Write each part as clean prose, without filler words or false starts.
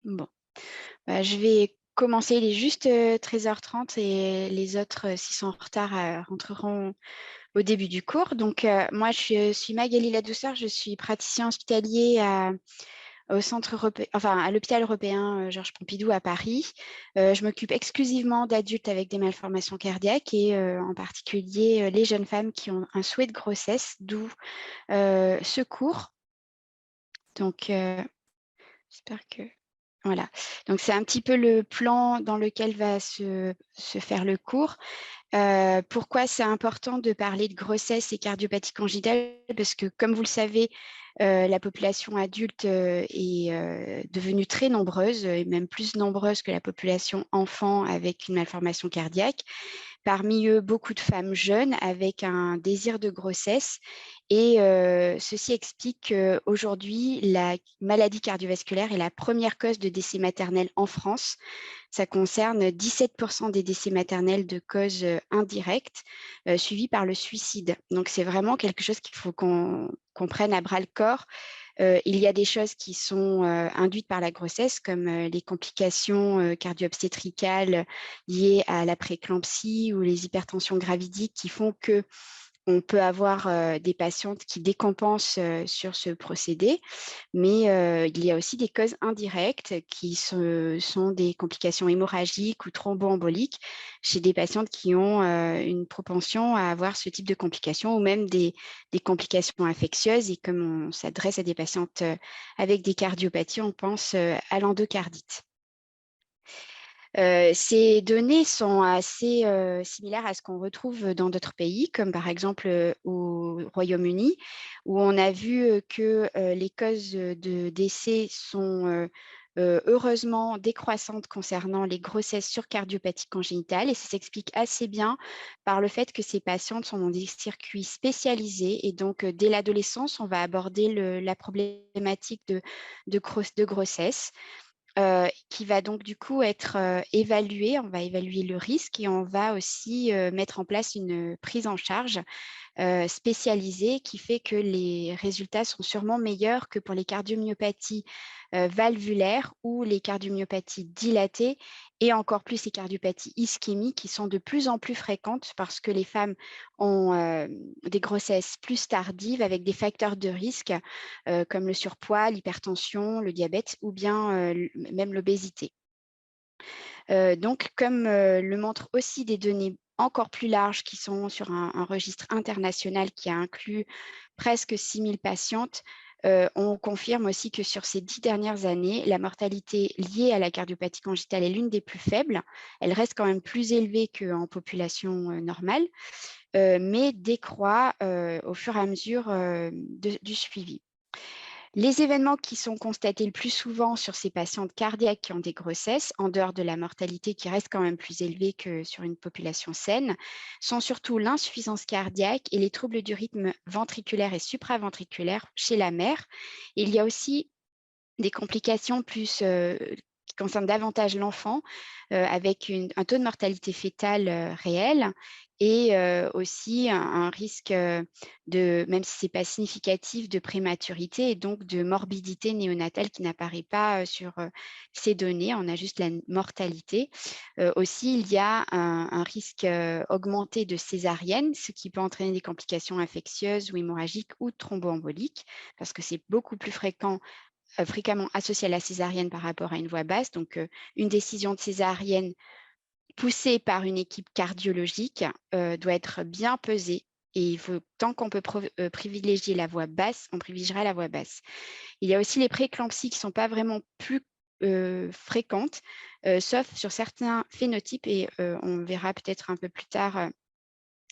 Bon, bah, je vais commencer. Il est juste 13h30 et les autres, s'ils sont en retard, rentreront au début du cours. Donc, moi, je suis Magali Ladouceur, je suis praticien hospitalier au centre européen, enfin, à l'hôpital européen Georges Pompidou à Paris. Je m'occupe exclusivement d'adultes avec des malformations cardiaques et en particulier les jeunes femmes qui ont un souhait de grossesse, d'où ce cours. Donc, j'espère que... Voilà, donc c'est un petit peu le plan dans lequel va se faire le cours. Pourquoi c'est important de parler de grossesse et cardiopathie congénitale? Parce que, comme vous le savez, la population adulte est devenue très nombreuse, et même plus nombreuse que la population enfant avec une malformation cardiaque. Parmi eux, beaucoup de femmes jeunes avec un désir de grossesse. Et ceci explique qu'aujourd'hui, la maladie cardiovasculaire est la première cause de décès maternel en France. Ça concerne 17% des décès maternels de causes indirectes, suivis par le suicide. Donc, c'est vraiment quelque chose qu'il faut qu'on prenne à bras le corps. Il y a des choses qui sont induites par la grossesse, comme les complications cardio-obstétricales liées à la prééclampsie ou les hypertensions gravidiques qui font que on peut avoir des patientes qui décompensent sur ce procédé, mais il y a aussi des causes indirectes qui sont des complications hémorragiques ou thromboemboliques chez des patientes qui ont une propension à avoir ce type de complications ou même des complications infectieuses. Et comme on s'adresse à des patientes avec des cardiopathies, on pense à l'endocardite. Ces données sont assez similaires à ce qu'on retrouve dans d'autres pays, comme par exemple au Royaume-Uni, où on a vu que les causes de décès sont heureusement décroissantes concernant les grossesses sur cardiopathie congénitale. Et ça s'explique assez bien par le fait que ces patientes sont dans des circuits spécialisés. Et donc, dès l'adolescence, on va aborder la problématique de grossesse qui va donc du coup être évalué. On va évaluer le risque et on va aussi mettre en place une prise en charge spécialisée qui fait que les résultats sont sûrement meilleurs que pour les cardiomyopathies valvulaires ou les cardiomyopathies dilatées et encore plus les cardiopathies ischémiques qui sont de plus en plus fréquentes parce que les femmes ont des grossesses plus tardives avec des facteurs de risque comme le surpoids, l'hypertension, le diabète ou bien même l'obésité. Donc, comme le montrent aussi des données encore plus larges qui sont sur un registre international qui a inclus presque 6000 patientes, on confirme aussi que sur ces 10 dernières années, la mortalité liée à la cardiopathie congénitale est l'une des plus faibles. Elle reste quand même plus élevée qu'en population normale, mais décroît au fur et à mesure du suivi. Les événements qui sont constatés le plus souvent sur ces patientes cardiaques qui ont des grossesses, en dehors de la mortalité qui reste quand même plus élevée que sur une population saine, sont surtout l'insuffisance cardiaque et les troubles du rythme ventriculaire et supraventriculaire chez la mère. Et il y a aussi des complications plus qui concernent davantage l'enfant, avec un taux de mortalité fétale réel et aussi un risque de, même si ce n'est pas significatif, de prématurité et donc de morbidité néonatale qui n'apparaît pas sur ces données. On a juste la mortalité. Aussi, il y a un risque augmenté de césarienne, ce qui peut entraîner des complications infectieuses ou hémorragiques ou thromboemboliques, parce que c'est beaucoup plus fréquemment associée à la césarienne par rapport à une voie basse. Donc, une décision de césarienne poussée par une équipe cardiologique doit être bien pesée. Et il faut, tant qu'on peut privilégier la voie basse, on privilégiera la voie basse. Il y a aussi les prééclampsies qui ne sont pas vraiment plus fréquentes, sauf sur certains phénotypes, et on verra peut-être un peu plus tard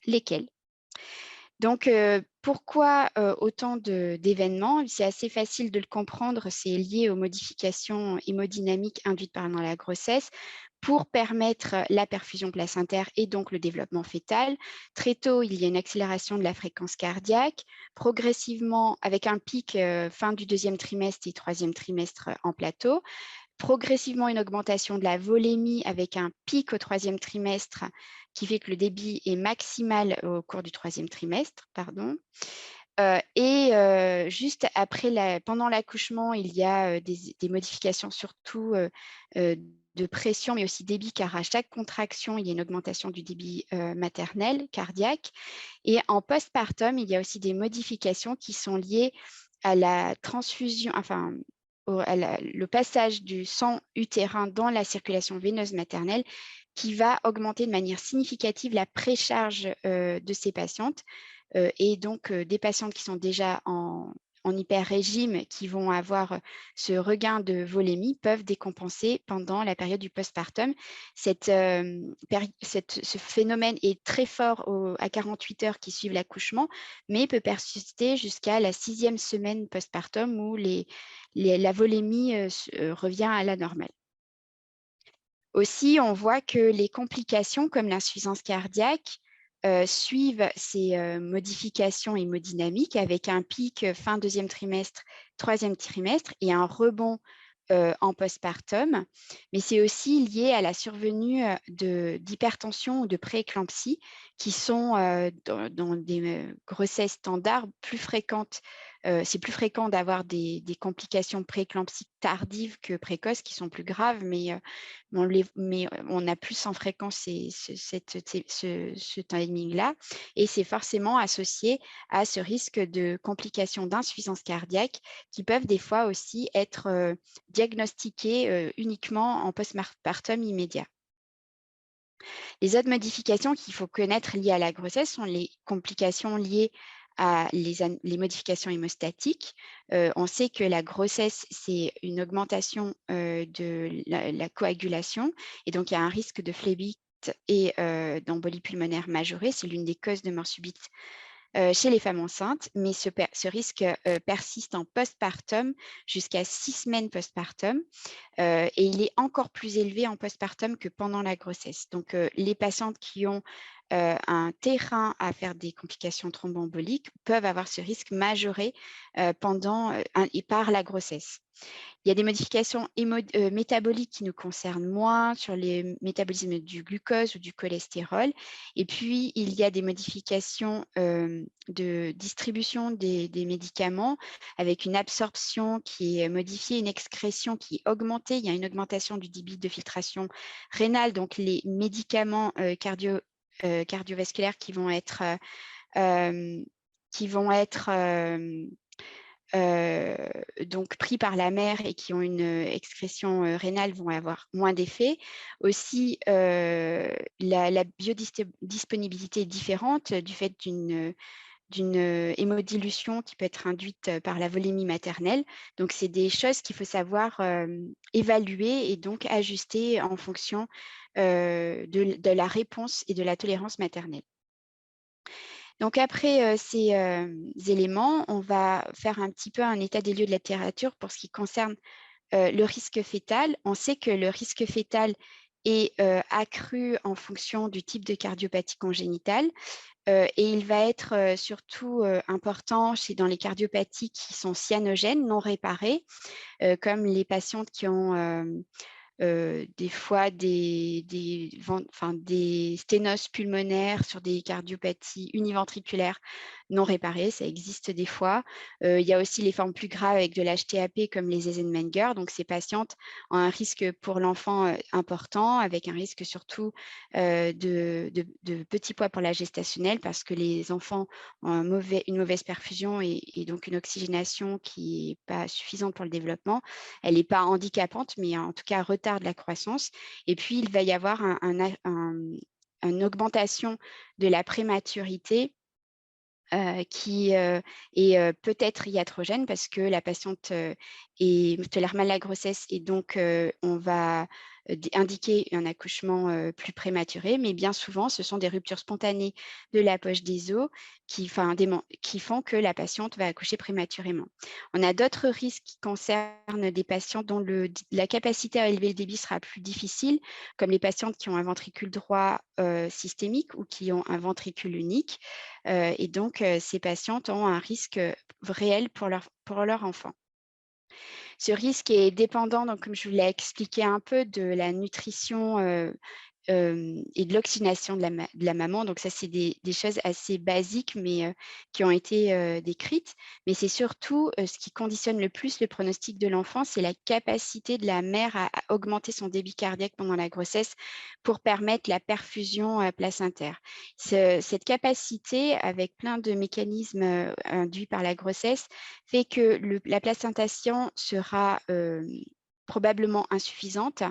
lesquels. Donc, pourquoi autant d'événements? C'est assez facile de le comprendre, c'est lié aux modifications hémodynamiques induites pendant la grossesse pour permettre la perfusion placentaire et donc le développement fœtal. Très tôt, il y a une accélération de la fréquence cardiaque, progressivement avec un pic fin du deuxième trimestre et troisième trimestre en plateau. Progressivement une augmentation de la volémie avec un pic au troisième trimestre qui fait que le débit est maximal au cours du troisième trimestre. Juste après pendant l'accouchement, il y a des modifications surtout de pression, mais aussi débit, car à chaque contraction, il y a une augmentation du débit maternel, cardiaque. Et en postpartum, il y a aussi des modifications qui sont liées à la transfusion, enfin, le passage du sang utérin dans la circulation veineuse maternelle, qui va augmenter de manière significative la précharge de ces patientes. Et donc, des patientes qui sont déjà en hyper-régime, qui vont avoir ce regain de volémie, peuvent décompenser pendant la période du postpartum. Ce phénomène est très fort à 48 heures qui suivent l'accouchement, mais peut persister jusqu'à la 6e semaine postpartum où la volémie revient à la normale. Aussi, on voit que les complications comme l'insuffisance cardiaque suivent ces modifications hémodynamiques avec un pic fin 2e trimestre, 3e trimestre et un rebond en postpartum. Mais c'est aussi lié à la survenue d'hypertension ou de prééclampsie qui sont dans des grossesses standards plus fréquentes. C'est plus fréquent d'avoir des complications prééclampsiques tardives que précoces qui sont plus graves, mais on a plus en fréquence ce timing-là, et c'est forcément associé à ce risque de complications d'insuffisance cardiaque qui peuvent des fois aussi être diagnostiquées uniquement en postpartum immédiat. Les autres modifications qu'il faut connaître liées à la grossesse sont les complications liées à les modifications hémostatiques. On sait que la grossesse, c'est une augmentation de la coagulation, et donc il y a un risque de phlébite et d'embolie pulmonaire majorée. C'est l'une des causes de mort subite chez les femmes enceintes, mais ce risque persiste en postpartum jusqu'à 6 semaines postpartum. Et il est encore plus élevé en postpartum que pendant la grossesse. Donc, les patientes qui ont un terrain à faire des complications thromboemboliques peuvent avoir ce risque majoré pendant et par la grossesse. Il y a des modifications métaboliques qui nous concernent moins sur les métabolismes du glucose ou du cholestérol. Et puis, il y a des modifications de distribution des médicaments avec une absorption qui est modifiée, une excrétion qui est augmentée. Il y a une augmentation du débit de filtration rénale. Donc, les médicaments cardiovasculaires qui vont être donc pris par la mère et qui ont une excrétion rénale vont avoir moins d'effet. Aussi, la biodisponibilité est différente du fait d'une hémodilution qui peut être induite par la volémie maternelle. Donc, c'est des choses qu'il faut savoir évaluer et donc ajuster en fonction de la réponse et de la tolérance maternelle. Donc après ces éléments, on va faire un petit peu un état des lieux de la littérature pour ce qui concerne le risque fœtal. On sait que le risque fœtal est accru en fonction du type de cardiopathie congénitale et il va être surtout important dans les cardiopathies qui sont cyanogènes, non réparées, comme les patientes qui ont des fois des sténoses pulmonaires sur des cardiopathies univentriculaires non réparées, ça existe des fois. Il y a aussi les formes plus graves avec de l'HTAP comme les Eisenmenger. Donc, ces patientes ont un risque pour l'enfant important, avec un risque surtout de petit poids pour la gestationnelle, parce que les enfants ont une mauvaise perfusion et donc une oxygénation qui n'est pas suffisante pour le développement. Elle n'est pas handicapante, mais en tout cas retarde la croissance. Et puis, il va y avoir une augmentation de la prématurité qui est peut-être iatrogène parce que la patiente tolère mal la grossesse et donc on va indiquer un accouchement plus prématuré, mais bien souvent, ce sont des ruptures spontanées de la poche des os qui font que la patiente va accoucher prématurément. On a d'autres risques qui concernent des patients dont la capacité à élever le débit sera plus difficile, comme les patientes qui ont un ventricule droit systémique ou qui ont un ventricule unique. Et donc, ces patientes ont un risque réel pour leur enfant. Ce risque est dépendant, donc, comme je vous l'ai expliqué un peu, de la nutrition et de l'oxygénation de la maman. Donc ça, c'est des choses assez basiques, mais qui ont été décrites. Mais c'est surtout ce qui conditionne le plus le pronostic de l'enfant, c'est la capacité de la mère à augmenter son débit cardiaque pendant la grossesse pour permettre la perfusion placentaire. Cette capacité, avec plein de mécanismes induits par la grossesse, fait que la placentation sera probablement insuffisante,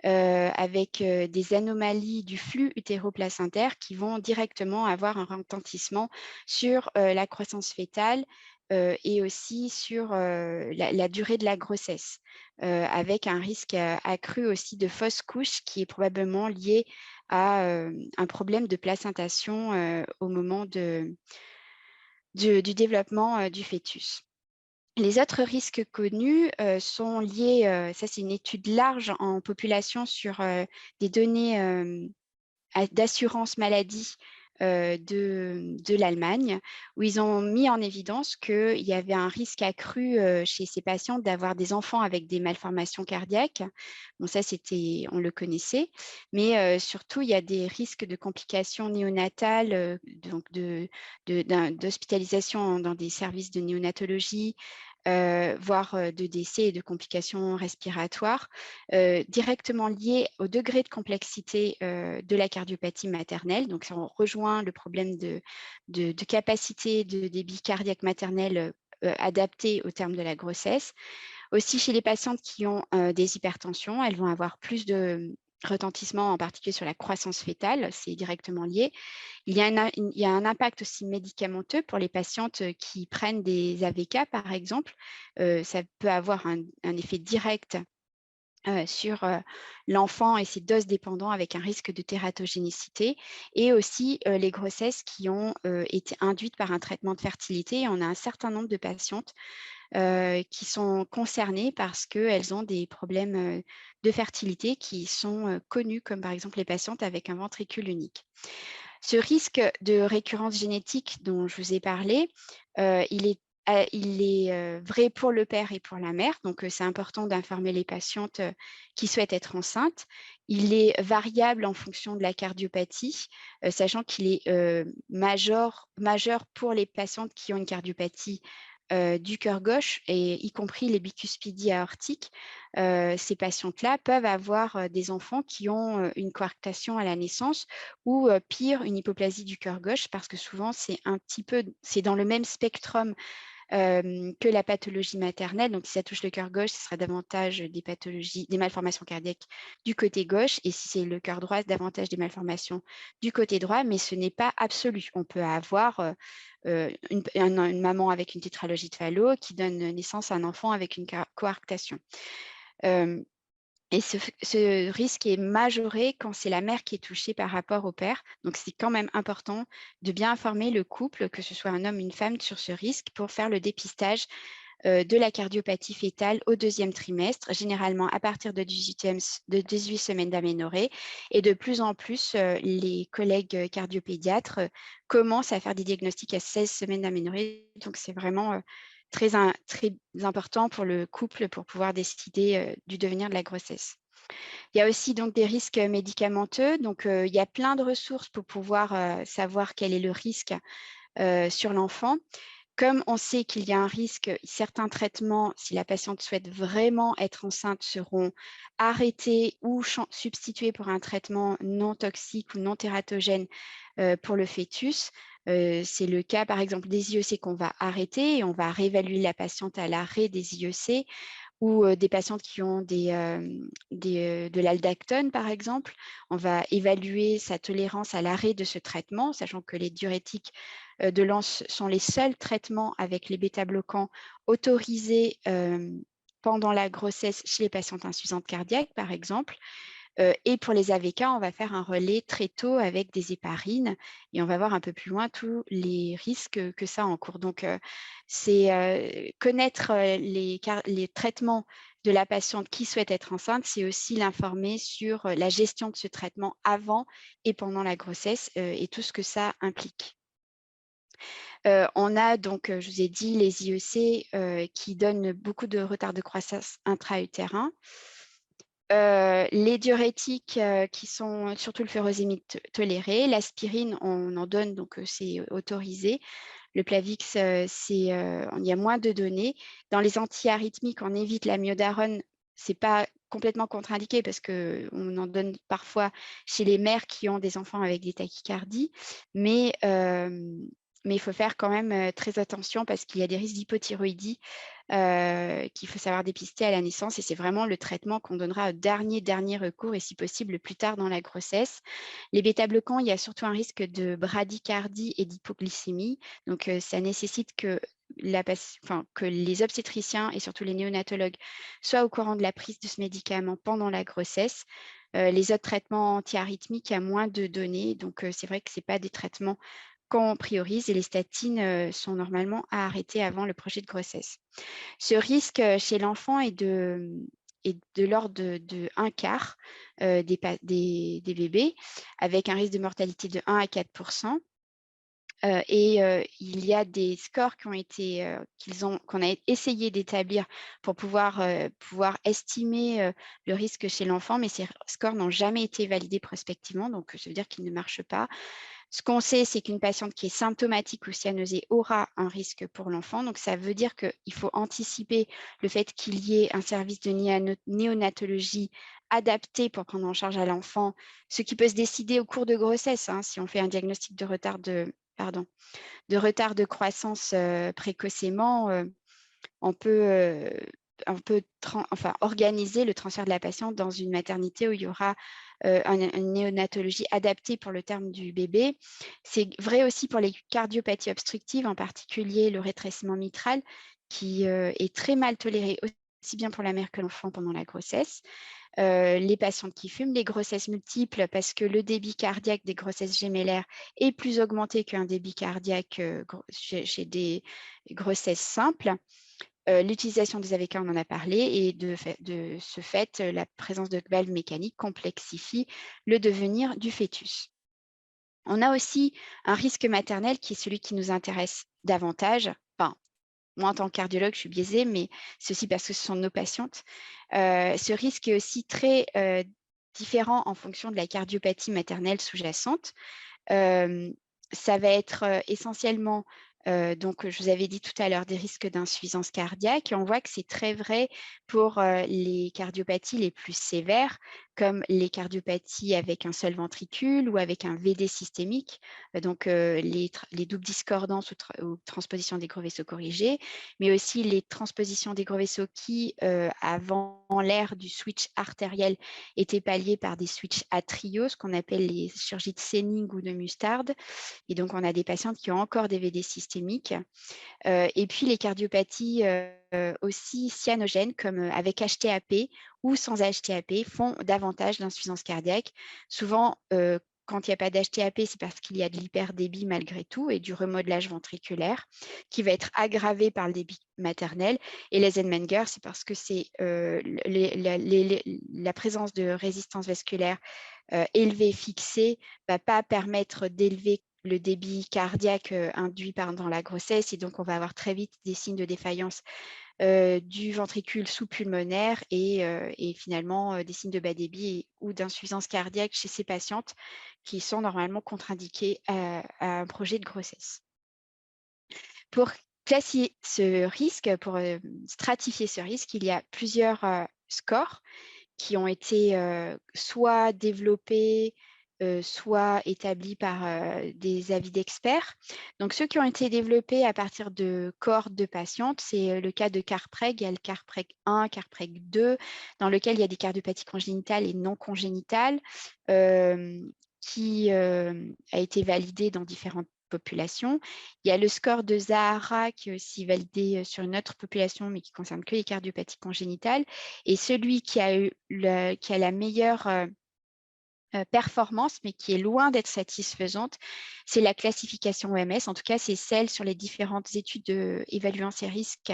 avec des anomalies du flux utéroplacentaire qui vont directement avoir un retentissement sur la croissance fœtale et aussi sur la durée de la grossesse, avec un risque accru aussi de fausse couche qui est probablement lié à un problème de placentation au moment du développement du fœtus. Les autres risques connus sont liés, ça c'est une étude large en population sur des données d'assurance maladie de l'Allemagne, où ils ont mis en évidence qu'il y avait un risque accru chez ces patients d'avoir des enfants avec des malformations cardiaques. Bon, ça, on le connaissait, mais surtout, il y a des risques de complications néonatales, donc d'hospitalisation dans des services de néonatologie, voire de décès et de complications respiratoires, directement liées au degré de complexité de la cardiopathie maternelle. Donc, ça rejoint le problème de capacité de débit cardiaque maternel adapté au terme de la grossesse. Aussi, chez les patientes qui ont des hypertensions, elles vont avoir plus de retentissement, en particulier sur la croissance fœtale, c'est directement lié. Il y a un impact aussi médicamenteux pour les patientes qui prennent des AVK, par exemple. Ça peut avoir un effet direct sur l'enfant et ses doses dépendants, avec un risque de tératogénicité, et aussi les grossesses qui ont été induites par un traitement de fertilité. On a un certain nombre de patientes qui sont concernées parce qu'elles ont des problèmes de fertilité qui sont connus, comme par exemple les patientes avec un ventricule unique. Ce risque de récurrence génétique dont je vous ai parlé, il est vrai pour le père et pour la mère, donc c'est important d'informer les patientes qui souhaitent être enceintes. Il est variable en fonction de la cardiopathie, sachant qu'il est majeur pour les patientes qui ont une cardiopathie du cœur gauche, et y compris les bicuspidies aortiques. Ces patientes-là peuvent avoir des enfants qui ont une coarctation à la naissance, ou pire, une hypoplasie du cœur gauche, parce que souvent c'est dans le même spectrum que la pathologie maternelle. Donc, si ça touche le cœur gauche, ce sera davantage des malformations cardiaques du côté gauche, et si c'est le cœur droit, davantage des malformations du côté droit, mais ce n'est pas absolu. On peut avoir une maman avec une tétralogie de Fallot qui donne naissance à un enfant avec une coarctation. Et ce risque est majoré quand c'est la mère qui est touchée par rapport au père. Donc, c'est quand même important de bien informer le couple, que ce soit un homme ou une femme, sur ce risque, pour faire le dépistage de la cardiopathie fœtale au 2e trimestre, généralement à partir de 18 semaines d'aménorrhée. Et de plus en plus, les collègues cardiopédiatres commencent à faire des diagnostics à 16 semaines d'aménorrhée. Donc, c'est vraiment très important pour le couple pour pouvoir décider du devenir de la grossesse. Il y a aussi donc des risques médicamenteux. Donc, il y a plein de ressources pour pouvoir savoir quel est le risque sur l'enfant. Comme on sait qu'il y a un risque, certains traitements, si la patiente souhaite vraiment être enceinte, seront arrêtés ou substitués pour un traitement non toxique ou non tératogène pour le fœtus. C'est le cas, par exemple, des IEC qu'on va arrêter, et on va réévaluer la patiente à l'arrêt des IEC, ou des patientes qui ont de l'aldactone, par exemple. On va évaluer sa tolérance à l'arrêt de ce traitement, sachant que les diurétiques de l'ANS sont les seuls traitements avec les bêta-bloquants autorisés pendant la grossesse chez les patientes insuffisantes cardiaques, par exemple. Et pour les AVK, on va faire un relais très tôt avec des héparines, et on va voir un peu plus loin tous les risques que ça encourt. Donc, c'est connaître les traitements de la patiente qui souhaite être enceinte, c'est aussi l'informer sur la gestion de ce traitement avant et pendant la grossesse et tout ce que ça implique. On a donc, je vous ai dit, les IEC qui donnent beaucoup de retard de croissance intra-utérin. Les diurétiques qui sont surtout le furosémide toléré. L'aspirine, on en donne, donc c'est autorisé. Le Plavix, il y a moins de données. Dans les antiarythmiques, on évite l'amiodarone. Ce n'est pas complètement contre-indiqué parce qu'on en donne parfois chez les mères qui ont des enfants avec des tachycardies. Mais il faut faire quand même très attention parce qu'il y a des risques d'hypothyroïdie qu'il faut savoir dépister à la naissance. Et c'est vraiment le traitement qu'on donnera au dernier recours et si possible plus tard dans la grossesse. Les bêta-bloquants, il y a surtout un risque de bradycardie et d'hypoglycémie. Donc, ça nécessite que que les obstétriciens et surtout les néonatologues soient au courant de la prise de ce médicament pendant la grossesse. Les autres traitements antiarythmiques, il y a moins de données. Donc, c'est vrai que ce n'est pas des traitements qu'on priorise et les statines sont normalement à arrêter avant le projet de grossesse. Ce risque chez l'enfant est de l'ordre de 1/4 des bébés, avec un risque de mortalité de 1 à 4 %. Il y a des scores qu'on a essayé d'établir pour pouvoir estimer le risque chez l'enfant, mais ces scores n'ont jamais été validés prospectivement, donc ça veut dire qu'ils ne marchent pas. Ce qu'on sait, c'est qu'une patiente qui est symptomatique ou cyanosée aura un risque pour l'enfant. Donc, ça veut dire qu'il faut anticiper le fait qu'il y ait un service de néonatologie adapté pour prendre en charge à l'enfant, ce qui peut se décider au cours de grossesse, hein, si on fait un diagnostic de retard de croissance précocement. On peut organiser le transfert de la patiente dans une maternité où il y aura une néonatologie adaptée pour le terme du bébé. C'est vrai aussi pour les cardiopathies obstructives, en particulier le rétrécissement mitral, qui est très mal toléré aussi bien pour la mère que l'enfant pendant la grossesse. Les patientes qui fument, les grossesses multiples, parce que le débit cardiaque des grossesses gémellaires est plus augmenté qu'un débit cardiaque chez des grossesses simples. L'utilisation des AVK, on en a parlé, et de ce fait, la présence de valves mécaniques complexifie le devenir du fœtus. On a aussi un risque maternel qui est celui qui nous intéresse davantage. Enfin, moi, en tant que cardiologue, je suis biaisée, mais c'est aussi parce que ce sont nos patientes. Ce risque est aussi très différent en fonction de la cardiopathie maternelle sous-jacente. Ça va être essentiellement, donc je vous avais dit tout à l'heure, des risques d'insuffisance cardiaque. Et on voit que c'est très vrai pour les cardiopathies les plus sévères, comme les cardiopathies avec un seul ventricule ou avec un VD systémique, donc les doubles discordances ou transpositions des gros vaisseaux corrigés, mais aussi les transpositions des gros vaisseaux qui, avant l'ère du switch artériel, étaient palliées par des switches atriaux, ce qu'on appelle les chirurgies de Senning ou de Mustard. Et donc, on a des patientes qui ont encore des VD systémiques. Et puis, les cardiopathies aussi cyanogènes, comme avec HTAP ou sans HTAP, font davantage d'insuffisance cardiaque. Souvent, quand il n'y a pas d'HTAP, c'est parce qu'il y a de l'hyperdébit malgré tout et du remodelage ventriculaire qui va être aggravé par le débit maternel. Et l'Eisenmenger, c'est parce que c'est la présence de résistance vasculaire élevée, fixée, ne va pas permettre d'élever le débit cardiaque induit dans la grossesse, et donc on va avoir très vite des signes de défaillance du ventricule sous-pulmonaire et finalement des signes de bas débit ou d'insuffisance cardiaque chez ces patientes qui sont normalement contre-indiquées à un projet de grossesse. Pour classer ce risque, pour stratifier ce risque, il y a plusieurs scores qui ont été soit développés, soit établis par des avis d'experts. Donc, ceux qui ont été développés à partir de cohortes de patientes, c'est le cas de CARPREG. Il y a le CARPREG 1, CARPREG 2, dans lequel il y a des cardiopathies congénitales et non congénitales, qui a été validé dans différentes populations. Il y a le score de Zahara qui est aussi validé sur une autre population, mais qui ne concerne que les cardiopathies congénitales. Et celui qui a la meilleure performance, mais qui est loin d'être satisfaisante, c'est la classification OMS. En tout cas, c'est celle sur les différentes études évaluant ces risques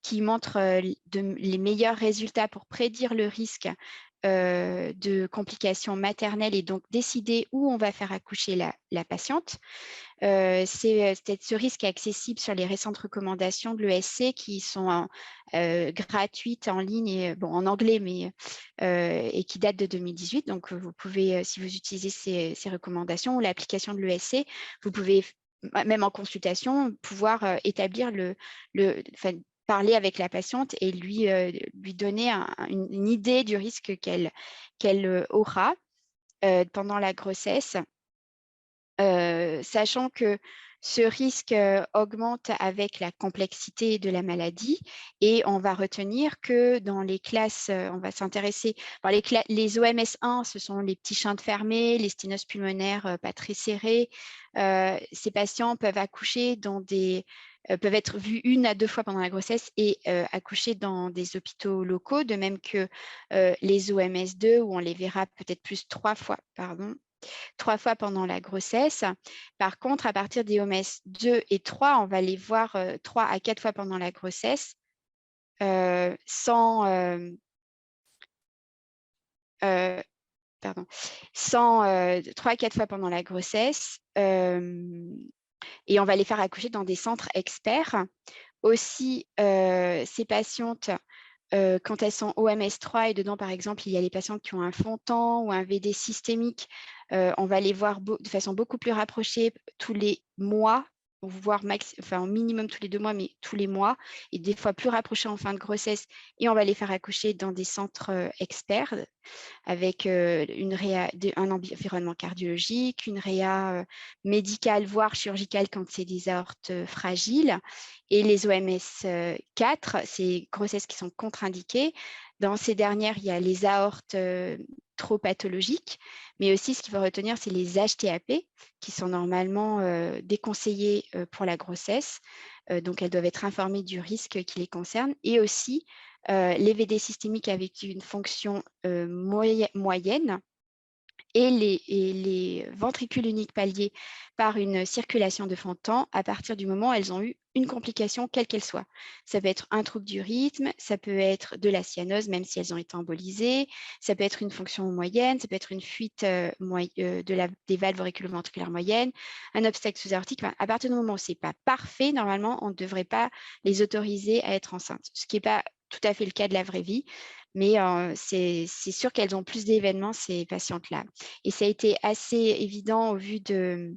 qui montrent les meilleurs résultats pour prédire le risque de complications maternelles et donc décider où on va faire accoucher la patiente. Ce risque est accessible sur les récentes recommandations de l'ESC qui sont gratuites en ligne, et, bon, en anglais, mais, et qui datent de 2018. Donc, vous pouvez, si vous utilisez ces recommandations ou l'application de l'ESC, vous pouvez, même en consultation, pouvoir établir parler avec la patiente et lui donner une idée du risque qu'elle aura pendant la grossesse. Sachant que ce risque augmente avec la complexité de la maladie, et on va retenir que dans les classes, on va s'intéresser, les OMS 1, ce sont les petits shunts fermés, les sténoses pulmonaires pas très serrées. Ces patients peuvent accoucher peuvent être vus 1 à 2 fois pendant la grossesse et accoucher dans des hôpitaux locaux, de même que les OMS 2, où on les verra peut-être plus 3 fois, 3 fois pendant la grossesse. Par contre, à partir des OMS 2 et 3, on va les voir 3 à 4 fois pendant la grossesse, sans 3 à 4 fois pendant la grossesse, et on va les faire accoucher dans des centres experts. Aussi, ces patientes, quand elles sont OMS 3 et dedans, par exemple, il y a les patientes qui ont un Fontan ou un VD systémique, on va les voir de façon beaucoup plus rapprochée tous les mois, voire au minimum tous les 2 mois, mais tous les mois, et des fois plus rapprochés en fin de grossesse, et on va les faire accoucher dans des centres experts avec un environnement cardiologique, une réa médicale, voire chirurgicale quand c'est des aortes fragiles. Et les OMS 4, c'est grossesses qui sont contre-indiquées. Dans ces dernières, il y a les aortes trop pathologiques, mais aussi ce qu'il faut retenir, c'est les HTAP qui sont normalement déconseillées pour la grossesse. Donc, elles doivent être informées du risque qui les concerne, et aussi les VD systémiques avec une fonction moyenne, et les ventricules uniques palliés par une circulation de Fontan à partir du moment où elles ont eu une complication, quelle qu'elle soit. Ça peut être un trouble du rythme, ça peut être de la cyanose, même si elles ont été embolisées, ça peut être une fonction moyenne, ça peut être une fuite des valves auriculoventriculaires moyennes, un obstacle sous-aortique. Enfin, à partir du moment où ce n'est pas parfait, normalement, on ne devrait pas les autoriser à être enceintes, ce qui n'est pas tout à fait le cas de la vraie vie. Mais c'est sûr qu'elles ont plus d'événements, ces patientes-là. Et ça a été assez évident au vu des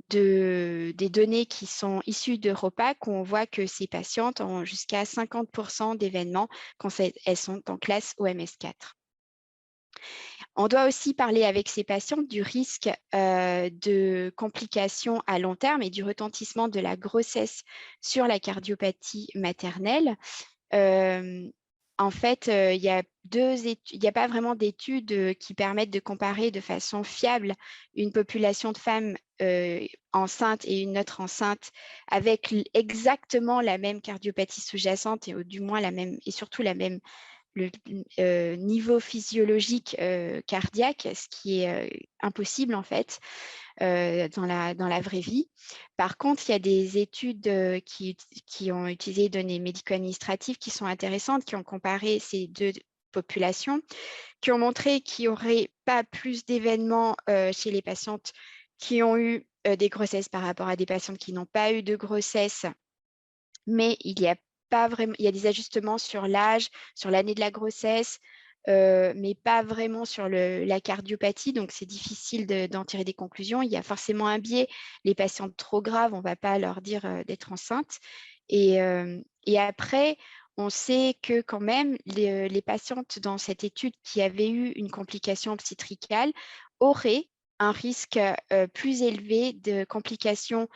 données qui sont issues d'Europac, où on voit que ces patientes ont jusqu'à 50% d'événements quand elles sont en classe OMS 4. On doit aussi parler avec ces patientes du risque de complications à long terme et du retentissement de la grossesse sur la cardiopathie maternelle. En fait, il n'y a pas vraiment d'études qui permettent de comparer de façon fiable une population de femmes enceintes et une autre enceinte avec exactement la même cardiopathie sous-jacente, et du moins et surtout le niveau physiologique cardiaque, ce qui est impossible en fait dans la vraie vie. Par contre, il y a des études qui ont utilisé des données médico-administratives qui sont intéressantes, qui ont comparé ces deux populations, qui ont montré qu'il n'y aurait pas plus d'événements chez les patientes qui ont eu des grossesses par rapport à des patientes qui n'ont pas eu de grossesse, mais il y a des ajustements sur l'âge, sur l'année de la grossesse, mais pas vraiment sur la cardiopathie, donc c'est difficile d'en tirer des conclusions. Il y a forcément un biais. Les patientes trop graves, on ne va pas leur dire d'être enceintes. Et après, on sait que quand même, les patientes dans cette étude qui avaient eu une complication obstétricale auraient un risque plus élevé de complications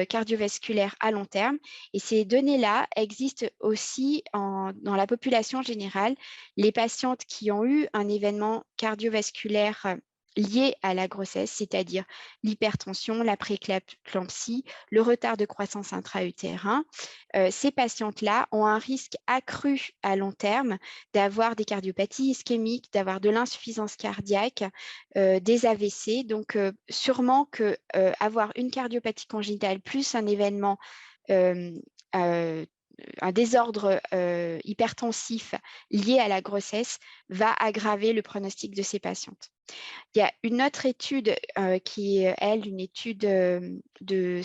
cardiovasculaires à long terme. Et ces données-là existent aussi dans la population générale. Les patientes qui ont eu un événement cardiovasculaire lié à la grossesse, c'est-à-dire l'hypertension, la prééclampsie, le retard de croissance intra-utérin, ces patientes-là ont un risque accru à long terme d'avoir des cardiopathies ischémiques, d'avoir de l'insuffisance cardiaque, des AVC. Donc, sûrement qu'avoir une cardiopathie congénitale plus un événement un désordre hypertensif lié à la grossesse va aggraver le pronostic de ces patientes. Il y a une autre étude qui est, elle, une étude de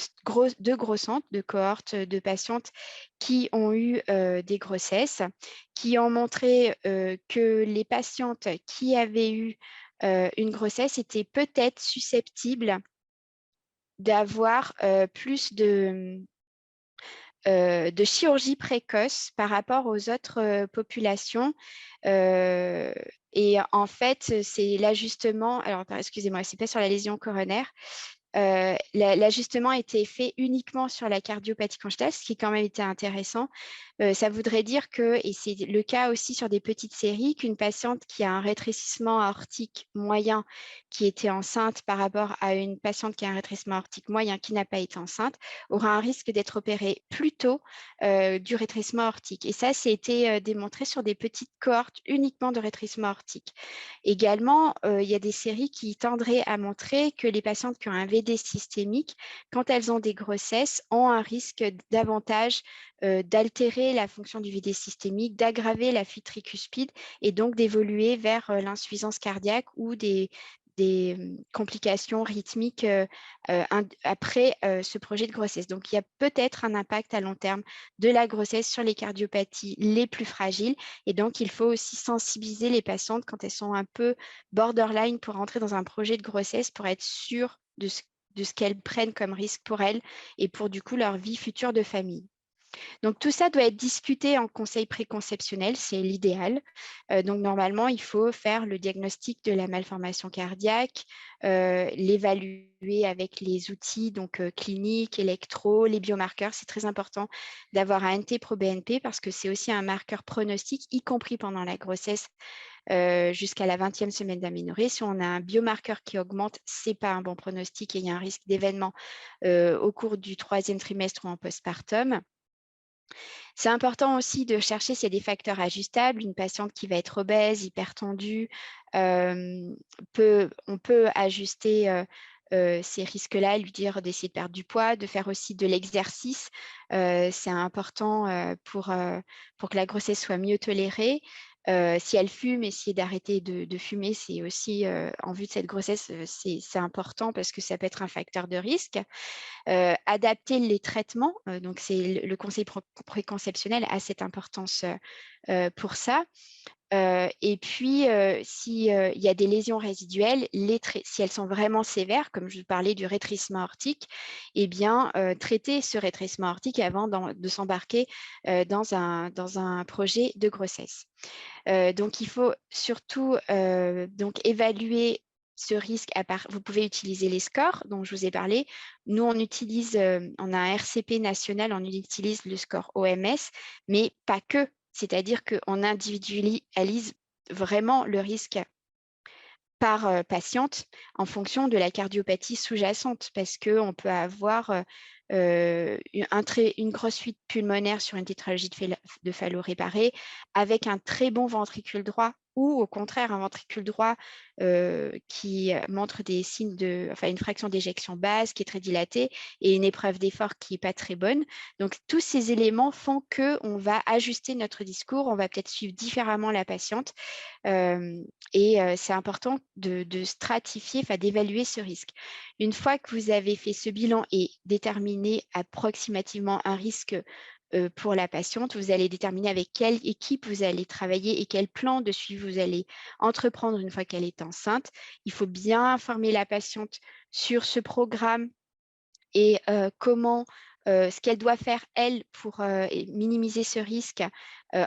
grossantes, de cohortes de patientes qui ont eu des grossesses, qui ont montré que les patientes qui avaient eu une grossesse étaient peut-être susceptibles d'avoir plus de chirurgie précoce par rapport aux autres populations. Et en fait, c'est l'ajustement, alors excusez-moi, c'est pas sur la lésion coronaire, l'ajustement a été fait uniquement sur la cardiopathie congénitale, ce qui quand même était intéressant. Ça voudrait dire que, et c'est le cas aussi sur des petites séries, qu'une patiente qui a un rétrécissement aortique moyen qui était enceinte par rapport à une patiente qui a un rétrécissement aortique moyen qui n'a pas été enceinte aura un risque d'être opérée plus tôt du rétrécissement aortique. Et ça, été démontré sur des petites cohortes uniquement de rétrécissement aortique. Également, il y a des séries qui tendraient à montrer que les patientes qui ont un VD systémique, quand elles ont des grossesses, ont un risque davantage d'altérer la fonction du VD systémique, d'aggraver la fuite tricuspide et donc d'évoluer vers l'insuffisance cardiaque ou des complications rythmiques après ce projet de grossesse. Donc, il y a peut-être un impact à long terme de la grossesse sur les cardiopathies les plus fragiles. Et donc, il faut aussi sensibiliser les patientes quand elles sont un peu borderline pour entrer dans un projet de grossesse pour être sûres de ce qu'elles prennent comme risque pour elles et pour du coup leur vie future de famille. Donc, tout ça doit être discuté en conseil préconceptionnel, c'est l'idéal. Donc, normalement, il faut faire le diagnostic de la malformation cardiaque, l'évaluer avec les outils donc, cliniques, électro, les biomarqueurs. C'est très important d'avoir un NT-proBNP parce que c'est aussi un marqueur pronostic, y compris pendant la grossesse jusqu'à la 20e semaine d'aménorrhée. Si on a un biomarqueur qui augmente, ce n'est pas un bon pronostic et il y a un risque d'événement au cours du 3e trimestre ou en postpartum. C'est important aussi de chercher s'il y a des facteurs ajustables. Une patiente qui va être obèse, hypertendue, on peut ajuster ces risques-là, lui dire d'essayer de perdre du poids, de faire aussi de l'exercice. C'est important pour que la grossesse soit mieux tolérée. Si elle fume, essayer d'arrêter de fumer, c'est aussi, en vue de cette grossesse, c'est important parce que ça peut être un facteur de risque. Adapter les traitements, donc c'est le conseil préconceptionnel a cette importance pour ça. Et puis, s'il y a des lésions résiduelles, si elles sont vraiment sévères, comme je vous parlais du rétrécissement aortique, eh bien, traiter ce rétrécissement aortique avant de s'embarquer dans un projet de grossesse. Donc, il faut surtout donc, évaluer ce risque. Vous pouvez utiliser les scores dont je vous ai parlé. Nous, on a un RCP national, on utilise le score OMS, mais pas que. C'est-à-dire qu'on individualise vraiment le risque par patiente en fonction de la cardiopathie sous-jacente parce qu'on peut avoir une grosse fuite pulmonaire sur une tétralogie de Fallot réparée avec un très bon ventricule droit ou au contraire un ventricule droit qui montre des signes une fraction d'éjection basse qui est très dilatée et une épreuve d'effort qui n'est pas très bonne. Donc, tous ces éléments font qu'on va ajuster notre discours, on va peut-être suivre différemment la patiente et c'est important de stratifier, d'évaluer ce risque. Une fois que vous avez fait ce bilan et déterminé approximativement un risque pour la patiente, vous allez déterminer avec quelle équipe vous allez travailler et quel plan de suivi vous allez entreprendre une fois qu'elle est enceinte. Il faut bien informer la patiente sur ce programme et ce qu'elle doit faire, elle, pour minimiser ce risque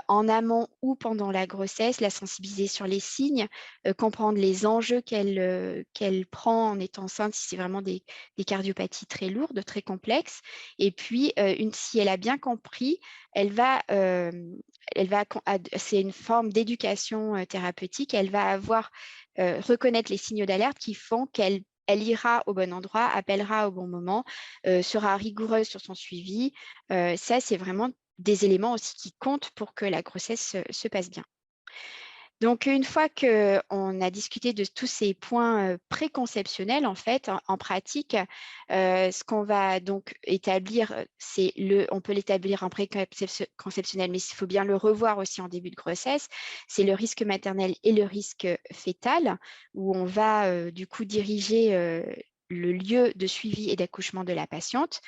en amont ou pendant la grossesse, la sensibiliser sur les signes, comprendre les enjeux qu'elle prend en étant enceinte, si c'est vraiment des cardiopathies très lourdes, très complexes. Et puis, si elle a bien compris, c'est une forme d'éducation thérapeutique, elle va reconnaître les signaux d'alerte qui font qu'elle ira au bon endroit, appellera au bon moment, sera rigoureuse sur son suivi. Ça, c'est vraiment des éléments aussi qui comptent pour que la grossesse se passe bien. Donc, une fois qu'on a discuté de tous ces points préconceptionnels, en fait, en pratique, ce qu'on va donc établir, on peut l'établir en préconceptionnel, mais il faut bien le revoir aussi en début de grossesse, c'est le risque maternel et le risque fœtal, où on va du coup diriger le lieu de suivi et d'accouchement de la patiente.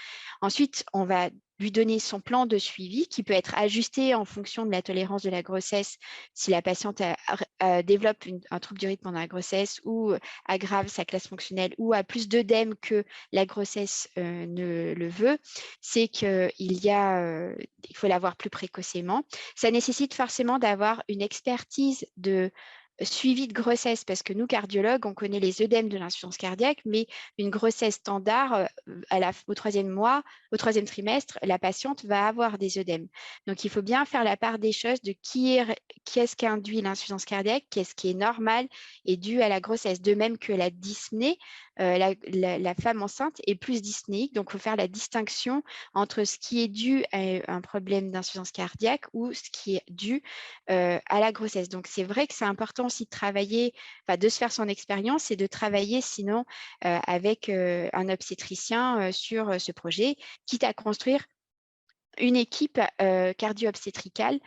Ensuite, on va lui donner son plan de suivi qui peut être ajusté en fonction de la tolérance de la grossesse si la patiente développe un trouble du rythme pendant la grossesse ou aggrave sa classe fonctionnelle ou a plus d'œdème que la grossesse ne le veut, c'est il faut l'avoir plus précocement. Ça nécessite forcément d'avoir une expertise de suivi de grossesse parce que nous, cardiologues, on connaît les œdèmes de l'insuffisance cardiaque, mais une grossesse standard, au troisième mois, au troisième trimestre, la patiente va avoir des œdèmes. Donc, il faut bien faire la part des choses de qui est-ce qui induit l'insuffisance cardiaque, qu'est-ce qui est normal et dû à la grossesse. De même que la dyspnée, la femme enceinte est plus dyspnéique. Donc, il faut faire la distinction entre ce qui est dû à un problème d'insuffisance cardiaque ou ce qui est dû à la grossesse. Donc, c'est vrai que c'est important aussi de travailler, de se faire son expérience et de travailler sinon avec un obstétricien sur ce projet, quitte à construire une équipe cardio-obstétricale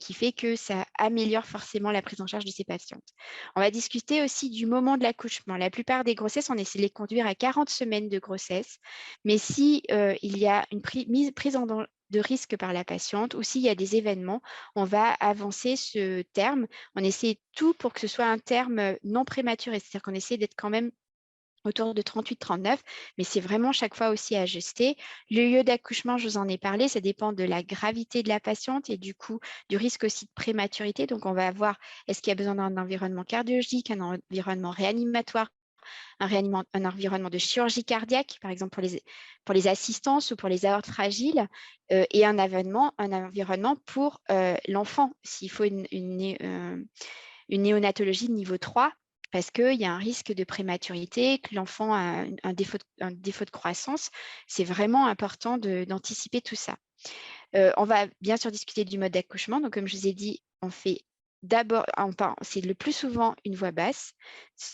qui fait que ça améliore forcément la prise en charge de ces patientes. On va discuter aussi du moment de l'accouchement. La plupart des grossesses, on essaie de les conduire à 40 semaines de grossesse, mais si il y a une prise de risque par la patiente ou s'il y a des événements, on va avancer ce terme. On essaie tout pour que ce soit un terme non prématuré, c'est-à-dire qu'on essaie d'être quand même autour de 38-39, mais c'est vraiment chaque fois aussi ajusté. Le lieu d'accouchement, je vous en ai parlé, ça dépend de la gravité de la patiente et du coup du risque aussi de prématurité. Donc, on va voir est-ce qu'il y a besoin d'un environnement cardiologique, un environnement réanimatoire, un environnement de chirurgie cardiaque, par exemple pour les assistances ou pour les aortes fragiles, et un environnement pour l'enfant, s'il faut une néonatologie de niveau 3, parce qu'il y a un risque de prématurité, que l'enfant a un défaut de croissance. C'est vraiment important d'anticiper tout ça. On va bien sûr discuter du mode d'accouchement. Donc, comme je vous ai dit, on fait d'abord, c'est le plus souvent une voix basse.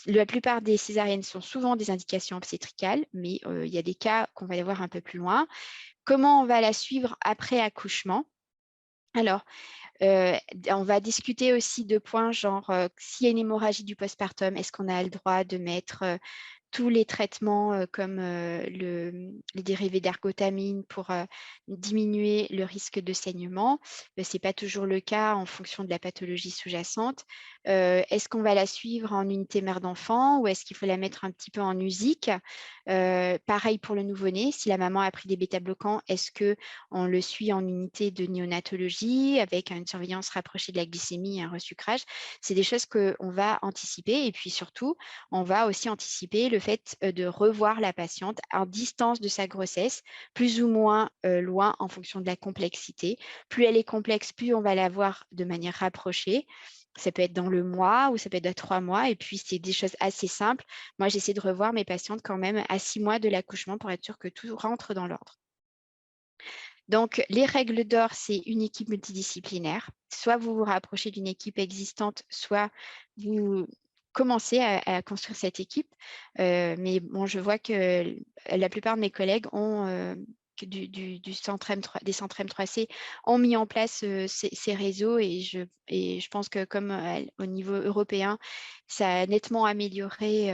La plupart des césariennes sont souvent des indications obstétricales, mais il y a des cas qu'on va y voir un peu plus loin. Comment on va la suivre après accouchement? Alors, on va discuter aussi de points genre s'il y a une hémorragie du postpartum, est-ce qu'on a le droit de mettre tous les traitements comme les dérivés d'ergotamine pour diminuer le risque de saignement. Ce n'est pas toujours le cas en fonction de la pathologie sous-jacente. Est-ce qu'on va la suivre en unité mère d'enfant ou est-ce qu'il faut la mettre un petit peu en USIC? Pareil pour le nouveau-né, si la maman a pris des bêta-bloquants, est-ce qu'on le suit en unité de néonatologie avec une surveillance rapprochée de la glycémie et un resucrage? C'est des choses qu'on va anticiper et puis surtout, on va aussi anticiper le fait de revoir la patiente en distance de sa grossesse, plus ou moins loin en fonction de la complexité. Plus elle est complexe, plus on va la voir de manière rapprochée. Ça peut être dans le mois ou ça peut être à 3 mois. Et puis, c'est des choses assez simples. Moi, j'essaie de revoir mes patientes quand même à 6 mois de l'accouchement pour être sûr que tout rentre dans l'ordre. Donc, les règles d'or, c'est une équipe multidisciplinaire. Soit vous vous rapprochez d'une équipe existante, soit vous commencez à construire cette équipe. Mais bon, je vois que la plupart de mes collègues ont des centres M3C ont mis en place ces réseaux et je pense que comme au niveau européen, ça a nettement amélioré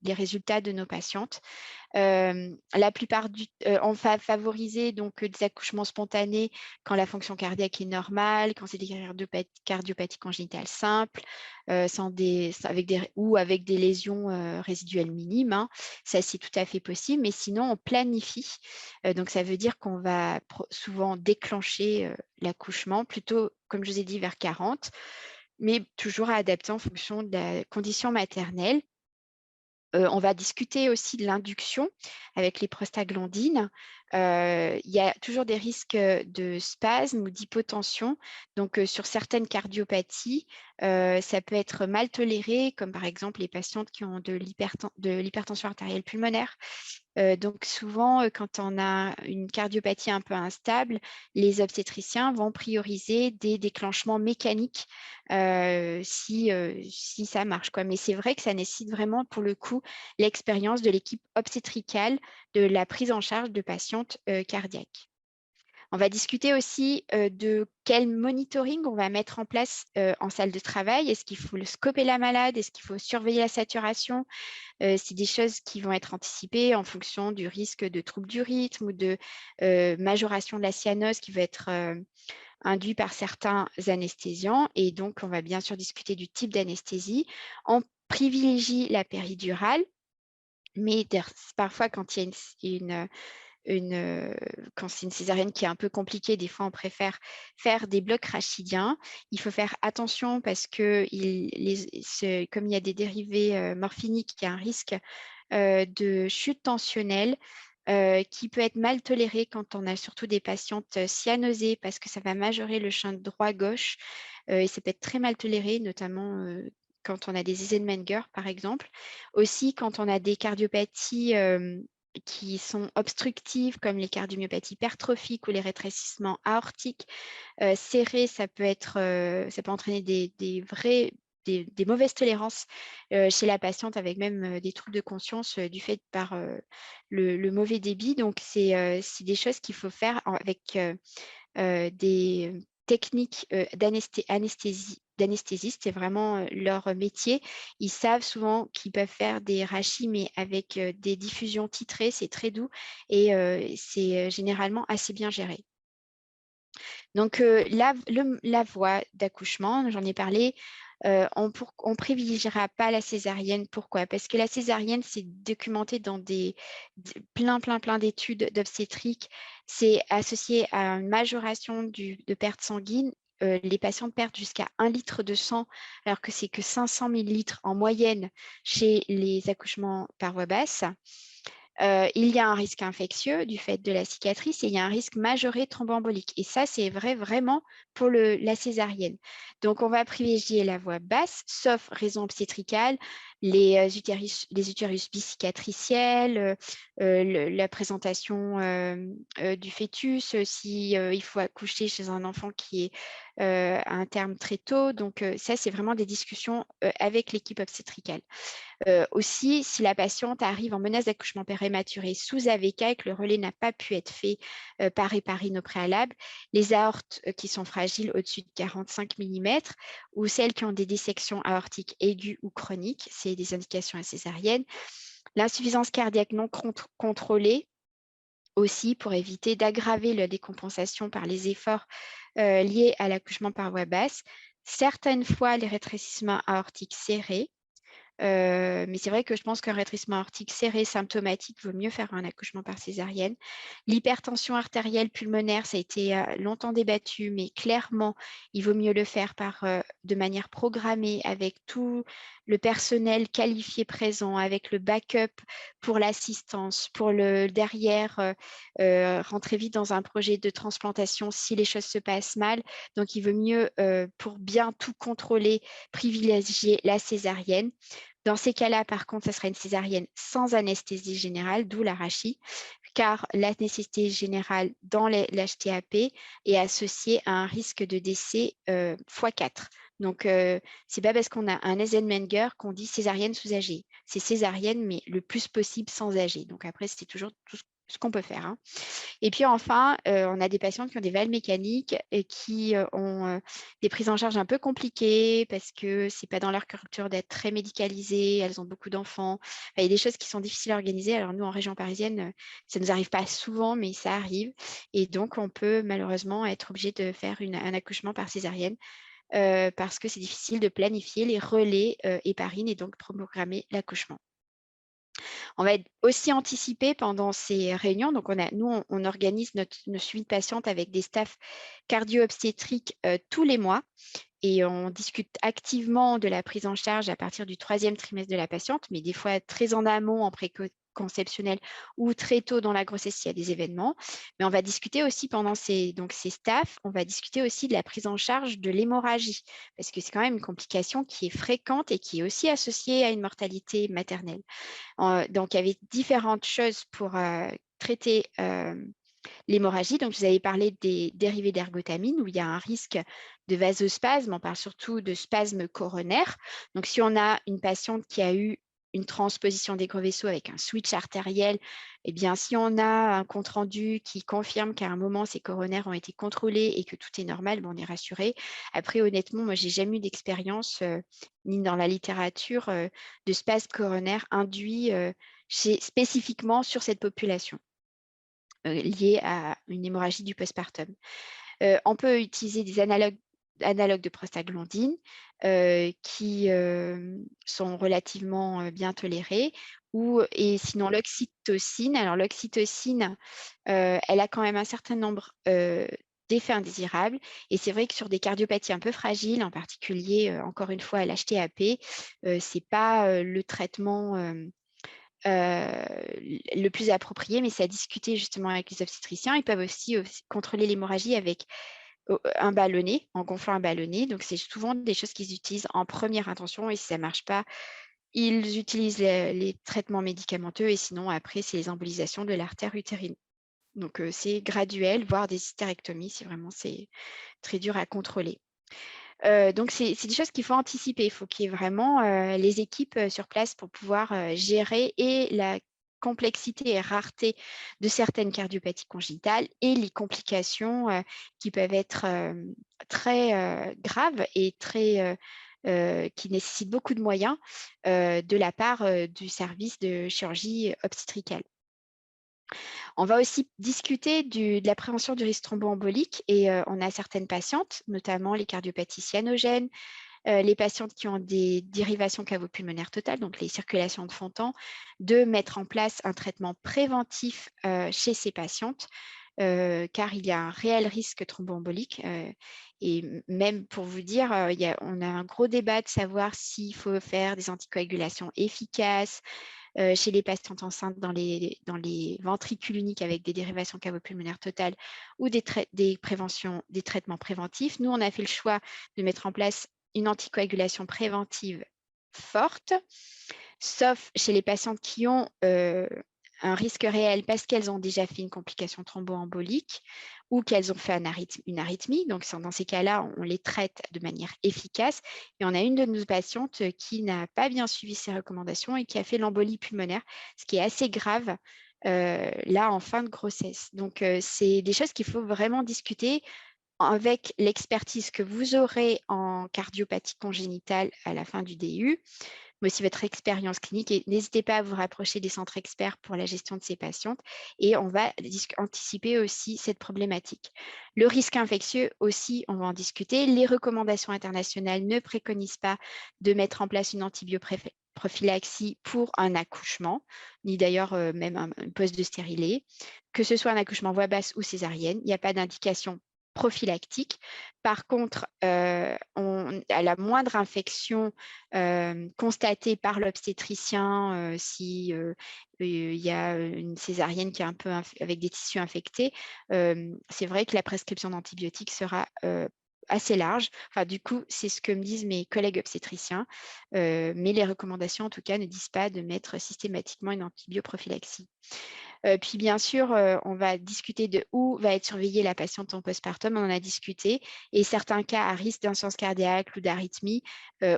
les résultats de nos patientes. La plupart on va favoriser donc des accouchements spontanés quand la fonction cardiaque est normale, quand c'est des cardiopathies congénitales simples, avec des lésions résiduelles minimes. Hein. Ça, c'est tout à fait possible, mais sinon, on planifie. Donc, ça veut dire qu'on va souvent déclencher l'accouchement, plutôt, comme je vous ai dit, vers 40, mais toujours à adapter en fonction de la condition maternelle. On va discuter aussi de l'induction avec les prostaglandines. Il y a toujours des risques de spasme ou d'hypotension. Donc, sur certaines cardiopathies, ça peut être mal toléré, comme par exemple les patientes qui ont de l'hypertension artérielle pulmonaire. Donc souvent, quand on a une cardiopathie un peu instable, les obstétriciens vont prioriser des déclenchements mécaniques si ça marche, quoi. Mais c'est vrai que ça nécessite vraiment, pour le coup, l'expérience de l'équipe obstétricale de la prise en charge de patientes cardiaques. On va discuter aussi de quel monitoring on va mettre en place en salle de travail. Est-ce qu'il faut le scoper la malade? Est-ce qu'il faut surveiller la saturation? C'est des choses qui vont être anticipées en fonction du risque de troubles du rythme ou de majoration de la cyanose qui va être induit par certains anesthésiants. Et donc, on va bien sûr discuter du type d'anesthésie. On privilégie la péridurale, mais parfois, quand il y a quand c'est une césarienne qui est un peu compliquée, des fois, on préfère faire des blocs rachidiens. Il faut faire attention parce que comme il y a des dérivés morphiniques, il y a un risque de chute tensionnelle qui peut être mal toléré quand on a surtout des patientes cyanosées parce que ça va majorer le champ droit-gauche et ça peut être très mal toléré, notamment quand on a des Eisenmenger, par exemple. Aussi, quand on a des cardiopathies qui sont obstructives, comme les cardiomyopathies hypertrophiques ou les rétrécissements aortiques serrés, ça peut entraîner des mauvaises tolérances chez la patiente avec même des troubles de conscience du fait par le mauvais débit. Donc, c'est des choses qu'il faut faire avec des techniques d'anesthésiste. C'est vraiment leur métier. Ils savent souvent qu'ils peuvent faire des rachis, mais avec des diffusions titrées, c'est très doux et c'est généralement assez bien géré. Donc, la voie d'accouchement, j'en ai parlé, on ne privilégiera pas la césarienne. Pourquoi? Parce que la césarienne, c'est documenté dans plein d'études d'obstétrique. C'est associé à une majoration de perte sanguine. Les patients perdent jusqu'à 1 litre de sang, alors que c'est que 500 millilitres en moyenne chez les accouchements par voie basse. Il y a un risque infectieux du fait de la cicatrice et il y a un risque majoré thromboembolique. Et ça, c'est vrai vraiment pour la césarienne. Donc, on va privilégier la voie basse, sauf raison obstétricale, les utérus bicicatriciels, la présentation du fœtus, si il faut accoucher chez un enfant qui est à un terme très tôt. Donc, ça, c'est vraiment des discussions avec l'équipe obstétricale. Aussi, si la patiente arrive en menace d'accouchement prématuré sous AVK et que le relais n'a pas pu être fait par héparine au préalable, les aortes qui sont fragiles au-dessus de 45 mm ou celles qui ont des dissections aortiques aiguës ou chroniques, c'est des indications à césarienne. L'insuffisance cardiaque non contrôlée aussi pour éviter d'aggraver la décompensation par les efforts liés à l'accouchement par voie basse. Certaines fois, les rétrécissements aortiques serrés, mais c'est vrai que je pense qu'un rétrécissement aortique serré symptomatique vaut mieux faire un accouchement par césarienne. L'hypertension artérielle pulmonaire, ça a été longtemps débattu, mais clairement, il vaut mieux le faire de manière programmée avec tout le personnel qualifié présent, avec le backup pour l'assistance, pour le derrière, rentrer vite dans un projet de transplantation si les choses se passent mal. Donc, il vaut mieux, pour bien tout contrôler, privilégier la césarienne. Dans ces cas-là, par contre, ce sera une césarienne sans anesthésie générale, d'où l'arachie, car l'anesthésie générale dans l'HTAP est associée à un risque de décès x4. Donc, ce n'est pas parce qu'on a un Eisenmenger qu'on dit césarienne sous AG. C'est césarienne, mais le plus possible sans AG. Donc, après, c'est toujours tout ce qu'on peut faire, hein. Et puis enfin, on a des patientes qui ont des valves mécaniques et qui ont des prises en charge un peu compliquées parce que ce n'est pas dans leur culture d'être très médicalisées, elles ont beaucoup d'enfants. Enfin, il y a des choses qui sont difficiles à organiser. Alors nous, en région parisienne, ça ne nous arrive pas souvent, mais ça arrive. Et donc, on peut malheureusement être obligé de faire un accouchement par césarienne parce que c'est difficile de planifier les relais héparine et donc programmer l'accouchement. On va aussi anticiper pendant ces réunions. Donc, on organise nos suivi de patientes avec des staffs cardio-obstétriques tous les mois et on discute activement de la prise en charge à partir du 3e trimestre de la patiente, mais des fois très en amont, en conceptionnelle ou très tôt dans la grossesse s'il y a des événements. Mais on va discuter aussi pendant ces staffs, on va discuter aussi de la prise en charge de l'hémorragie, parce que c'est quand même une complication qui est fréquente et qui est aussi associée à une mortalité maternelle. Donc, il y avait différentes choses pour traiter l'hémorragie. Donc, vous avez parlé des dérivés d'ergotamine, où il y a un risque de vasospasme. On parle surtout de spasme coronaire. Donc, si on a une patiente qui a eu une transposition des gros vaisseaux avec un switch artériel, eh bien, si on a un compte-rendu qui confirme qu'à un moment, ces coronaires ont été contrôlés et que tout est normal, on est rassuré. Après, honnêtement, moi, j'ai jamais eu d'expérience, ni dans la littérature, de spasme coronaire induit spécifiquement sur cette population liée à une hémorragie du postpartum. On peut utiliser des analogues de prostaglandine qui sont relativement bien tolérés, et sinon l'oxytocine. Alors l'oxytocine, elle a quand même un certain nombre d'effets indésirables, et c'est vrai que sur des cardiopathies un peu fragiles, en particulier, encore une fois, à l'HTAP, c'est pas le traitement le plus approprié, mais c'est à discuter justement avec les obstétriciens. Ils peuvent aussi contrôler l'hémorragie avec un ballonnet, en gonflant un ballonnet. Donc, c'est souvent des choses qu'ils utilisent en première intention, et si ça ne marche pas, ils utilisent les traitements médicamenteux, et sinon, après, c'est les embolisations de l'artère utérine. Donc, c'est graduel, voire des hystérectomies si vraiment c'est très dur à contrôler. Donc, c'est des choses qu'il faut anticiper. Il faut qu'il y ait vraiment les équipes sur place pour pouvoir gérer et la complexité et rareté de certaines cardiopathies congénitales et les complications qui peuvent être très graves et qui nécessitent beaucoup de moyens de la part du service de chirurgie obstétricale. On va aussi discuter de la prévention du risque thromboembolique, et on a certaines patientes, notamment les cardiopathies cyanogènes, les patientes qui ont des dérivations cavo-pulmonaires totales, donc les circulations de fond de temps, de mettre en place un traitement préventif chez ces patientes, car il y a un réel risque thromboembolique. Et même pour vous dire, on a un gros débat de savoir s'il faut faire des anticoagulations efficaces, chez les patientes enceintes dans les ventricules uniques avec des dérivations cavo-pulmonaires totales, ou des traitements préventifs. Nous, on a fait le choix de mettre en place une anticoagulation préventive forte, sauf chez les patientes qui ont un risque réel parce qu'elles ont déjà fait une complication thromboembolique ou qu'elles ont fait une arythmie. Donc, dans ces cas-là, on les traite de manière efficace. Et on a une de nos patientes qui n'a pas bien suivi ces recommandations et qui a fait l'embolie pulmonaire, ce qui est assez grave là en fin de grossesse. Donc, c'est des choses qu'il faut vraiment discuter avec l'expertise que vous aurez en cardiopathie congénitale à la fin du DU, mais aussi votre expérience clinique. Et n'hésitez pas à vous rapprocher des centres experts pour la gestion de ces patientes, et on va anticiper aussi cette problématique. Le risque infectieux aussi, on va en discuter. Les recommandations internationales ne préconisent pas de mettre en place une antibioprophylaxie pour un accouchement, ni d'ailleurs même un poste de stérilet. Que ce soit un accouchement voie basse ou césarienne, il n'y a pas d'indication prophylactique. Par contre, à la moindre infection constatée par l'obstétricien, si il y a une césarienne qui est un peu avec des tissus infectés, c'est vrai que la prescription d'antibiotiques sera assez large. Enfin, du coup, c'est ce que me disent mes collègues obstétriciens, mais les recommandations, en tout cas, ne disent pas de mettre systématiquement une antibioprophylaxie. Puis bien sûr, on va discuter de où va être surveillée la patiente en postpartum, on en a discuté, et certains cas à risque d'insuffisance cardiaque ou d'arythmie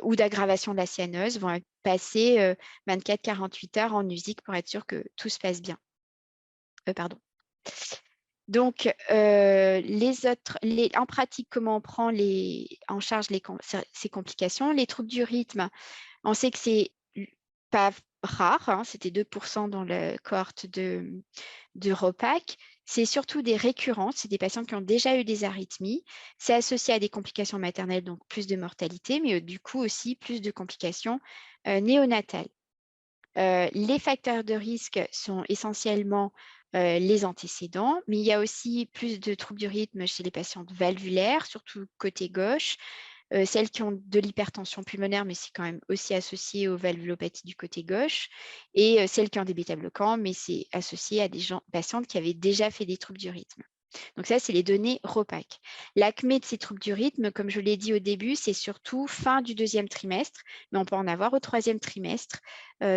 ou d'aggravation de la cyanose vont être passés 24-48 heures en USIC pour être sûr que tout se passe bien. Pardon. Donc, en pratique, comment on prend en charge ces complications? Les troubles du rythme, on sait que c'est pas rare, hein, c'était 2% dans la cohorte de ROPAC. C'est surtout des récurrences, c'est des patients qui ont déjà eu des arythmies. C'est associé à des complications maternelles, donc plus de mortalité, mais du coup aussi plus de complications néonatales. Les facteurs de risque sont essentiellement les antécédents, mais il y a aussi plus de troubles du rythme chez les patientes valvulaires, surtout côté gauche, celles qui ont de l'hypertension pulmonaire, mais c'est quand même aussi associé aux valvulopathies du côté gauche, et celles qui ont des bêta-bloquants, mais c'est associé à des patientes qui avaient déjà fait des troubles du rythme. Donc ça, c'est les données ROPAC. L'acmé de ces troubles du rythme, comme je l'ai dit au début, c'est surtout fin du 2e trimestre, mais on peut en avoir au 3e trimestre.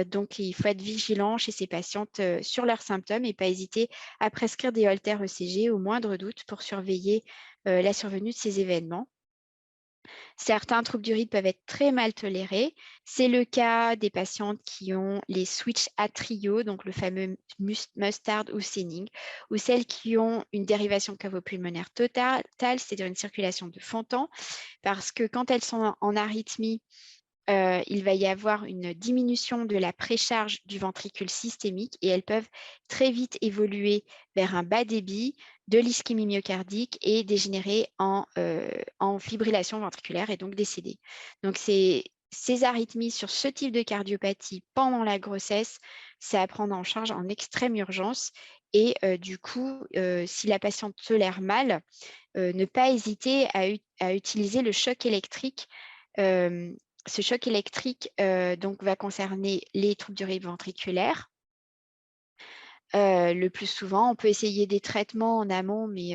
Donc, il faut être vigilant chez ces patientes sur leurs symptômes et pas hésiter à prescrire des haltères ECG au moindre doute pour surveiller la survenue de ces événements. Certains troubles du rythme peuvent être très mal tolérés. C'est le cas des patientes qui ont les switch atriaux, donc le fameux mustard ou Senning, ou celles qui ont une dérivation cavo-pulmonaire totale, c'est-à-dire une circulation de fond de temps, parce que quand elles sont en arythmie, il va y avoir une diminution de la précharge du ventricule systémique et elles peuvent très vite évoluer vers un bas débit, de l'ischémie myocardique et dégénérer en fibrillation ventriculaire et donc décéder. Donc, ces arythmies sur ce type de cardiopathie pendant la grossesse, c'est à prendre en charge en extrême urgence. Et du coup, si la patiente tolère mal, ne pas hésiter à utiliser le choc électrique. Ce choc électrique donc, va concerner les troubles du rythme ventriculaire. Le plus souvent, on peut essayer des traitements en amont, mais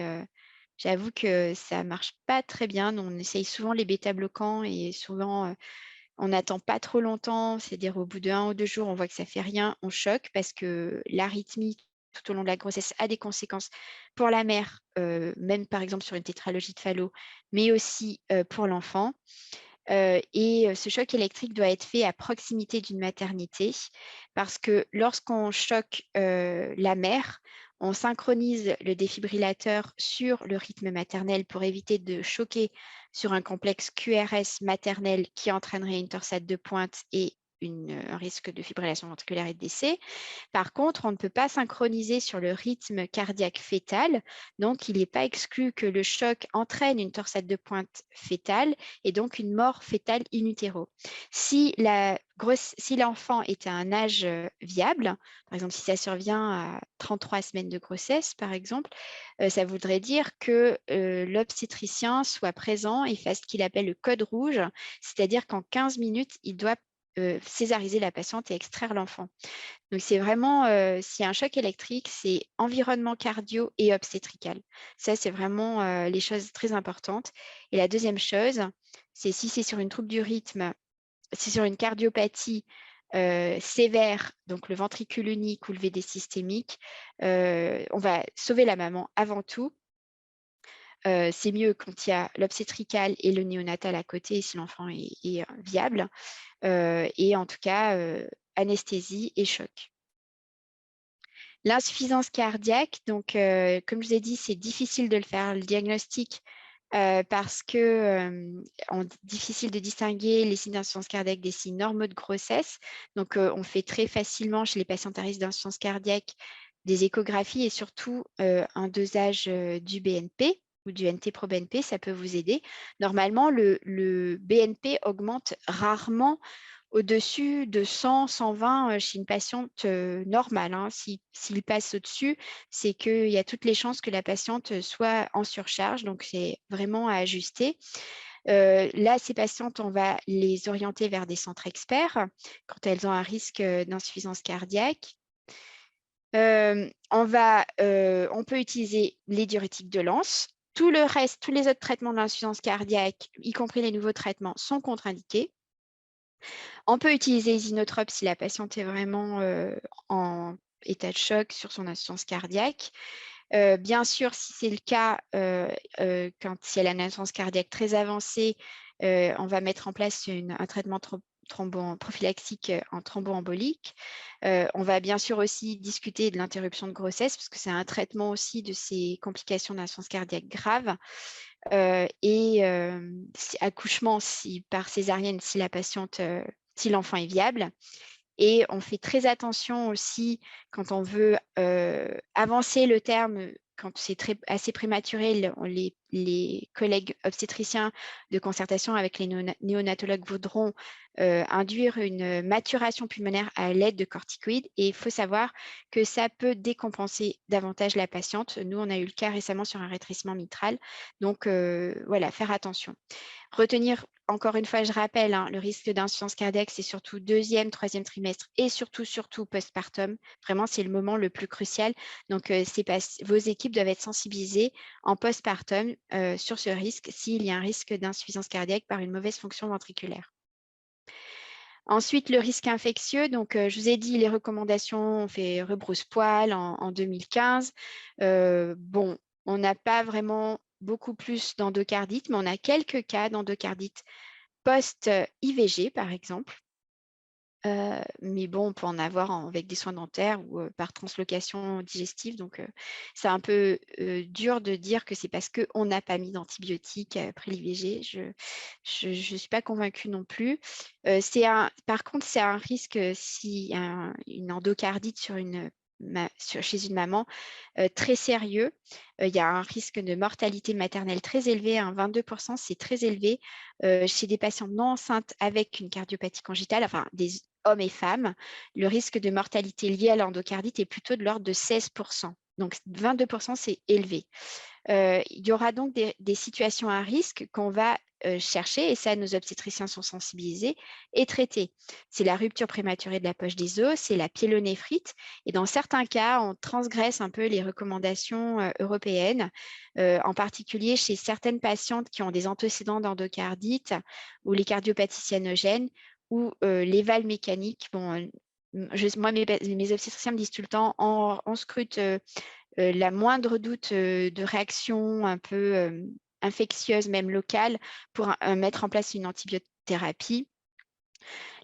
j'avoue que ça ne marche pas très bien. Nous, on essaye souvent les bêta-bloquants et souvent, on n'attend pas trop longtemps. C'est-à-dire au bout de 1 ou 2 jours, on voit que ça ne fait rien, on choque parce que l'arythmie tout au long de la grossesse a des conséquences pour la mère, même par exemple sur une tétralogie de Fallot, mais aussi pour l'enfant. Et ce choc électrique doit être fait à proximité d'une maternité parce que lorsqu'on choque la mère, on synchronise le défibrillateur sur le rythme maternel pour éviter de choquer sur un complexe QRS maternel qui entraînerait une torsade de pointe et un risque de fibrillation ventriculaire et de décès. Par contre, on ne peut pas synchroniser sur le rythme cardiaque fœtal, donc il n'est pas exclu que le choc entraîne une torsade de pointe fœtale et donc une mort fœtale in utero. Si l'enfant est à un âge viable, par exemple si ça survient à 33 semaines de grossesse, par exemple, ça voudrait dire que l'obstétricien soit présent et fasse ce qu'il appelle le code rouge, c'est-à-dire qu'en 15 minutes, il doit césariser la patiente et extraire l'enfant. Donc, c'est vraiment, s'il y a un choc électrique, c'est environnement cardio et obstétrical. Ça, c'est vraiment les choses très importantes. Et la deuxième chose, c'est si c'est sur une trouble du rythme, c'est sur une cardiopathie sévère, donc le ventricule unique ou le VD systémique, on va sauver la maman avant tout. C'est mieux quand il y a l'obstétrical et le néonatal à côté si l'enfant est viable. Et en tout cas, anesthésie et choc. L'insuffisance cardiaque, donc comme je vous ai dit, c'est difficile de le faire, le diagnostic, parce que difficile de distinguer les signes d'insuffisance cardiaque des signes normaux de grossesse. Donc, on fait très facilement chez les patientes à risque d'insuffisance cardiaque des échographies et surtout un dosage du BNP ou du NT-proBNP, ça peut vous aider. Normalement, le BNP augmente rarement au-dessus de 100, 120 chez une patiente normale. Hein. S'il passe au-dessus, c'est qu'il y a toutes les chances que la patiente soit en surcharge, donc c'est vraiment à ajuster. Là, ces patientes, on va les orienter vers des centres experts quand elles ont un risque d'insuffisance cardiaque. On peut utiliser les diurétiques de Lens. Tout le reste, tous les autres traitements d'insuffisance cardiaque, y compris les nouveaux traitements, sont contre-indiqués. On peut utiliser les inotropes si la patiente est vraiment en état de choc sur son insuffisance cardiaque. Bien sûr, si c'est le cas, si elle a une insuffisance cardiaque très avancée, on va mettre en place un traitement prophylaxique en thromboembolique. On va bien sûr aussi discuter de l'interruption de grossesse, parce que c'est un traitement aussi de ces complications d'insuffisance cardiaque grave. Et accouchement par césarienne si si l'enfant est viable. Et on fait très attention aussi quand on veut avancer le terme quand c'est assez prématuré, les collègues obstétriciens de concertation avec les néonatologues voudront induire une maturation pulmonaire à l'aide de corticoïdes. Et il faut savoir que ça peut décompenser davantage la patiente. Nous, on a eu le cas récemment sur un rétrécissement mitral. Donc, voilà, faire attention. Retenir, encore une fois, je rappelle, hein, le risque d'insuffisance cardiaque, c'est surtout deuxième, troisième trimestre et surtout postpartum. Vraiment, c'est le moment le plus crucial. Donc, vos équipes doivent être sensibilisées en postpartum sur ce risque s'il y a un risque d'insuffisance cardiaque par une mauvaise fonction ventriculaire. Ensuite, le risque infectieux. Donc, je vous ai dit, les recommandations, on fait rebrousse-poil en 2015. Bon, on n'a pas vraiment beaucoup plus d'endocardite, mais on a quelques cas d'endocardite post-IVG, par exemple. Mais bon, on peut en avoir avec des soins dentaires ou par translocation digestive. Donc, c'est un peu dur de dire que c'est parce qu'on n'a pas mis d'antibiotiques après l'IVG. Je ne suis pas convaincue non plus. Par contre, c'est un risque si une endocardite chez une maman très sérieux. Il y a un risque de mortalité maternelle très élevé, 22%, c'est très élevé. Chez des patientes non enceintes avec une cardiopathie congénitale, enfin des hommes et femmes, le risque de mortalité lié à l'endocardite est plutôt de l'ordre de 16%. Donc 22%, c'est élevé. Il y aura donc des situations à risque qu'on va chercher, et ça, nos obstétriciens sont sensibilisés et traités. C'est la rupture prématurée de la poche des os, c'est la pyélonéphrite, et dans certains cas, on transgresse un peu les recommandations européennes, en particulier chez certaines patientes qui ont des antécédents d'endocardite ou les cardiopathies cyanogènes ou les valves mécaniques. Bon, moi, mes obstétriciens me disent tout le temps, on scrute la moindre doute de réaction un peu infectieuse, même locale, pour mettre en place une antibiothérapie.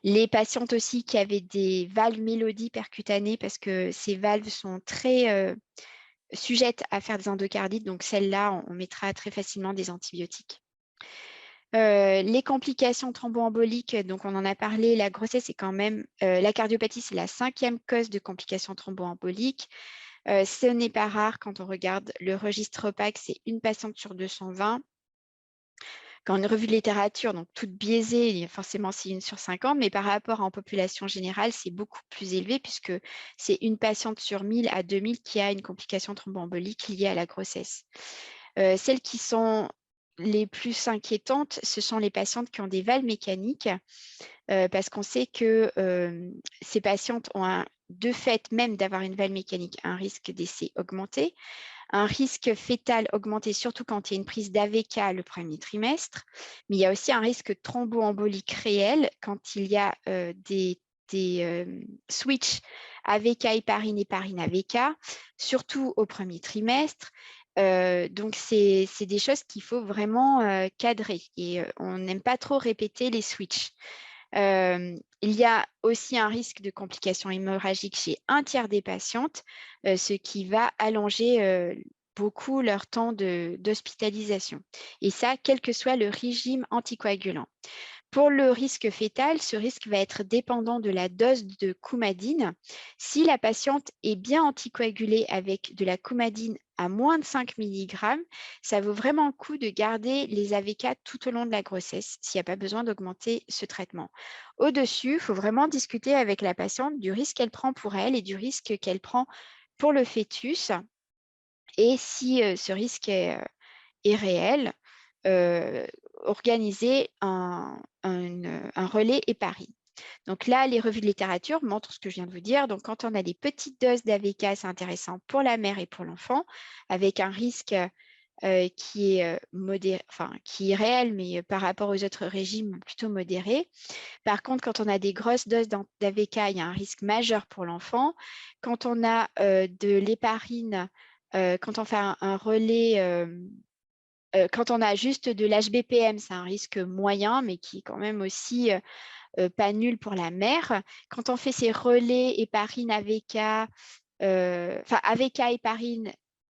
Les patientes aussi qui avaient des valves mélodies percutanées, parce que ces valves sont très sujettes à faire des endocardites, donc celles-là, on mettra très facilement des antibiotiques. Les complications thromboemboliques, donc on en a parlé, la grossesse est quand même, la cardiopathie, c'est la 5e cause de complications thromboemboliques. Ce n'est pas rare quand on regarde le registre OPAC, c'est une patiente sur 220. Quand une revue de littérature, donc toute biaisée, forcément c'est une sur 50, mais par rapport en population générale, c'est beaucoup plus élevé puisque c'est une patiente sur 1000 à 2000 qui a une complication thromboembolique liée à la grossesse. Celles qui sont les plus inquiétantes, ce sont les patientes qui ont des valves mécaniques, parce qu'on sait que ces patientes ont de fait, même d'avoir une valve mécanique, un risque d'essai augmenté, un risque fœtal augmenté, surtout quand il y a une prise d'AVK le premier trimestre, mais il y a aussi un risque thromboembolique réel quand il y a des switches AVK héparine, héparine AVK, surtout au premier trimestre. Donc, c'est des choses qu'il faut vraiment cadrer et on n'aime pas trop répéter les switches. Il y a aussi un risque de complications hémorragiques chez un tiers des patientes, ce qui va allonger beaucoup leur temps d'hospitalisation. Et ça, quel que soit le régime anticoagulant. Pour le risque fœtal, ce risque va être dépendant de la dose de coumadine. Si la patiente est bien anticoagulée avec de la coumadine à moins de 5 mg, ça vaut vraiment le coup de garder les AVK tout au long de la grossesse s'il n'y a pas besoin d'augmenter ce traitement. Au-dessus, il faut vraiment discuter avec la patiente du risque qu'elle prend pour elle et du risque qu'elle prend pour le fœtus. Et si ce risque est réel, organiser un relais héparine. Donc là, les revues de littérature montrent ce que je viens de vous dire. Donc, quand on a des petites doses d'AVK, c'est intéressant pour la mère et pour l'enfant, avec un risque qui est qui est réel, mais par rapport aux autres régimes, plutôt modéré. Par contre, quand on a des grosses doses d'AVK, il y a un risque majeur pour l'enfant. Quand on a de l'héparine, quand on fait un relais quand on a juste de l'HBPM, c'est un risque moyen, mais qui est quand même aussi pas nul pour la mère. Quand on fait ces relais héparine AVK, AVK héparine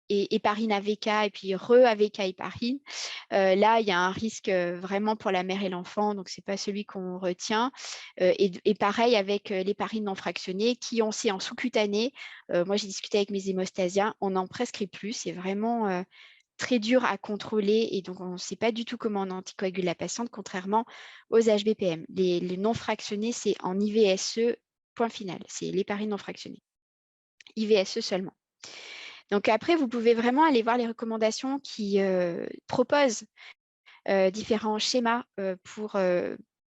héparine AVK et puis re-AVK héparine, là, il y a un risque vraiment pour la mère et l'enfant, donc ce n'est pas celui qu'on retient. Et pareil avec l'héparine non fractionnée, qui on sait en sous-cutané, moi j'ai discuté avec mes hémostasiens, on n'en prescrit plus, c'est vraiment très dur à contrôler et donc on ne sait pas du tout comment on anticoagule la patiente, contrairement aux HBPM. Les non fractionnés, c'est en IVSE, point final, c'est l'héparine non fractionnée. IVSE seulement. Donc après, vous pouvez vraiment aller voir les recommandations qui proposent différents schémas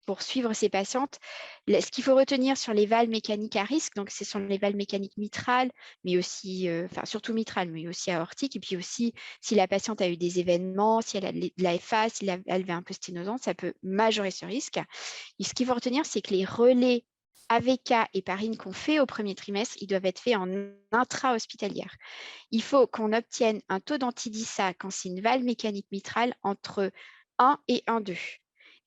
pour suivre ces patientes. Ce qu'il faut retenir sur les valves mécaniques à risque, donc ce sont les valves mécaniques mitrales, mais aussi, enfin surtout mitrales, mais aussi aortiques, et puis aussi si la patiente a eu des événements, si elle a de la FA, si la valve est un peu sténosante, ça peut majorer ce risque. Et ce qu'il faut retenir, c'est que les relais AVK et parine qu'on fait au premier trimestre, ils doivent être faits en intra-hospitalière. Il faut qu'on obtienne un taux d'antidissa quand c'est une valve mécanique mitrale entre 1 et 1,2.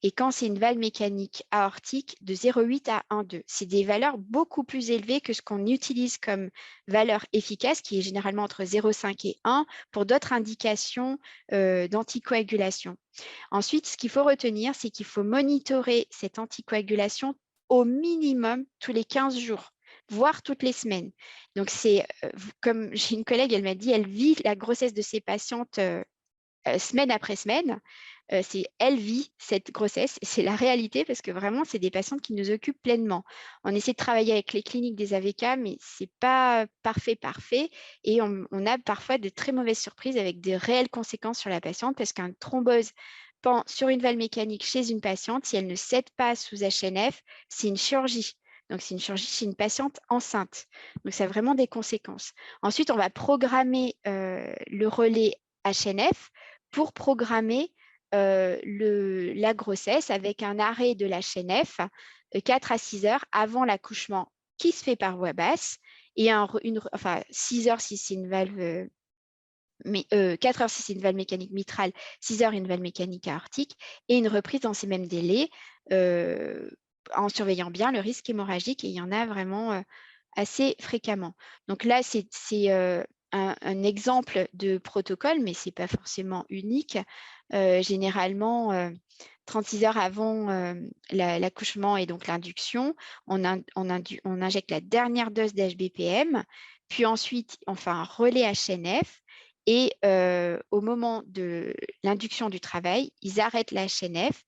Et quand c'est une valve mécanique aortique, de 0,8 à 1,2. C'est des valeurs beaucoup plus élevées que ce qu'on utilise comme valeur efficace, qui est généralement entre 0,5 et 1, pour d'autres indications d'anticoagulation. Ensuite, ce qu'il faut retenir, c'est qu'il faut monitorer cette anticoagulation au minimum tous les 15 jours, voire toutes les semaines. Donc, c'est comme j'ai une collègue, elle m'a dit, elle vit la grossesse de ses patientes semaine après semaine. Elle vit cette grossesse, c'est la réalité parce que vraiment, c'est des patientes qui nous occupent pleinement. On essaie de travailler avec les cliniques des AVK, mais ce n'est pas parfait et on a parfois de très mauvaises surprises avec de réelles conséquences sur la patiente parce qu'un thrombose sur une valve mécanique chez une patiente, si elle ne cède pas sous HNF, c'est une chirurgie. Donc, c'est une chirurgie chez une patiente enceinte. Donc, ça a vraiment des conséquences. Ensuite, on va programmer le relais HNF pour programmer la grossesse avec un arrêt de la HNF 4 à 6 heures avant l'accouchement qui se fait par voie basse et 6 heures si c'est une valve 4 heures si c'est une valve mécanique mitrale, 6 heures une valve mécanique aortique et une reprise dans ces mêmes délais en surveillant bien le risque hémorragique et il y en a vraiment assez fréquemment. Donc là, c'est un exemple de protocole, mais ce n'est pas forcément unique. Généralement, 36 heures avant l'accouchement et donc l'induction, on injecte la dernière dose d'HBPM, puis ensuite on fait un relais HNF et au moment de l'induction du travail, ils arrêtent la HNF.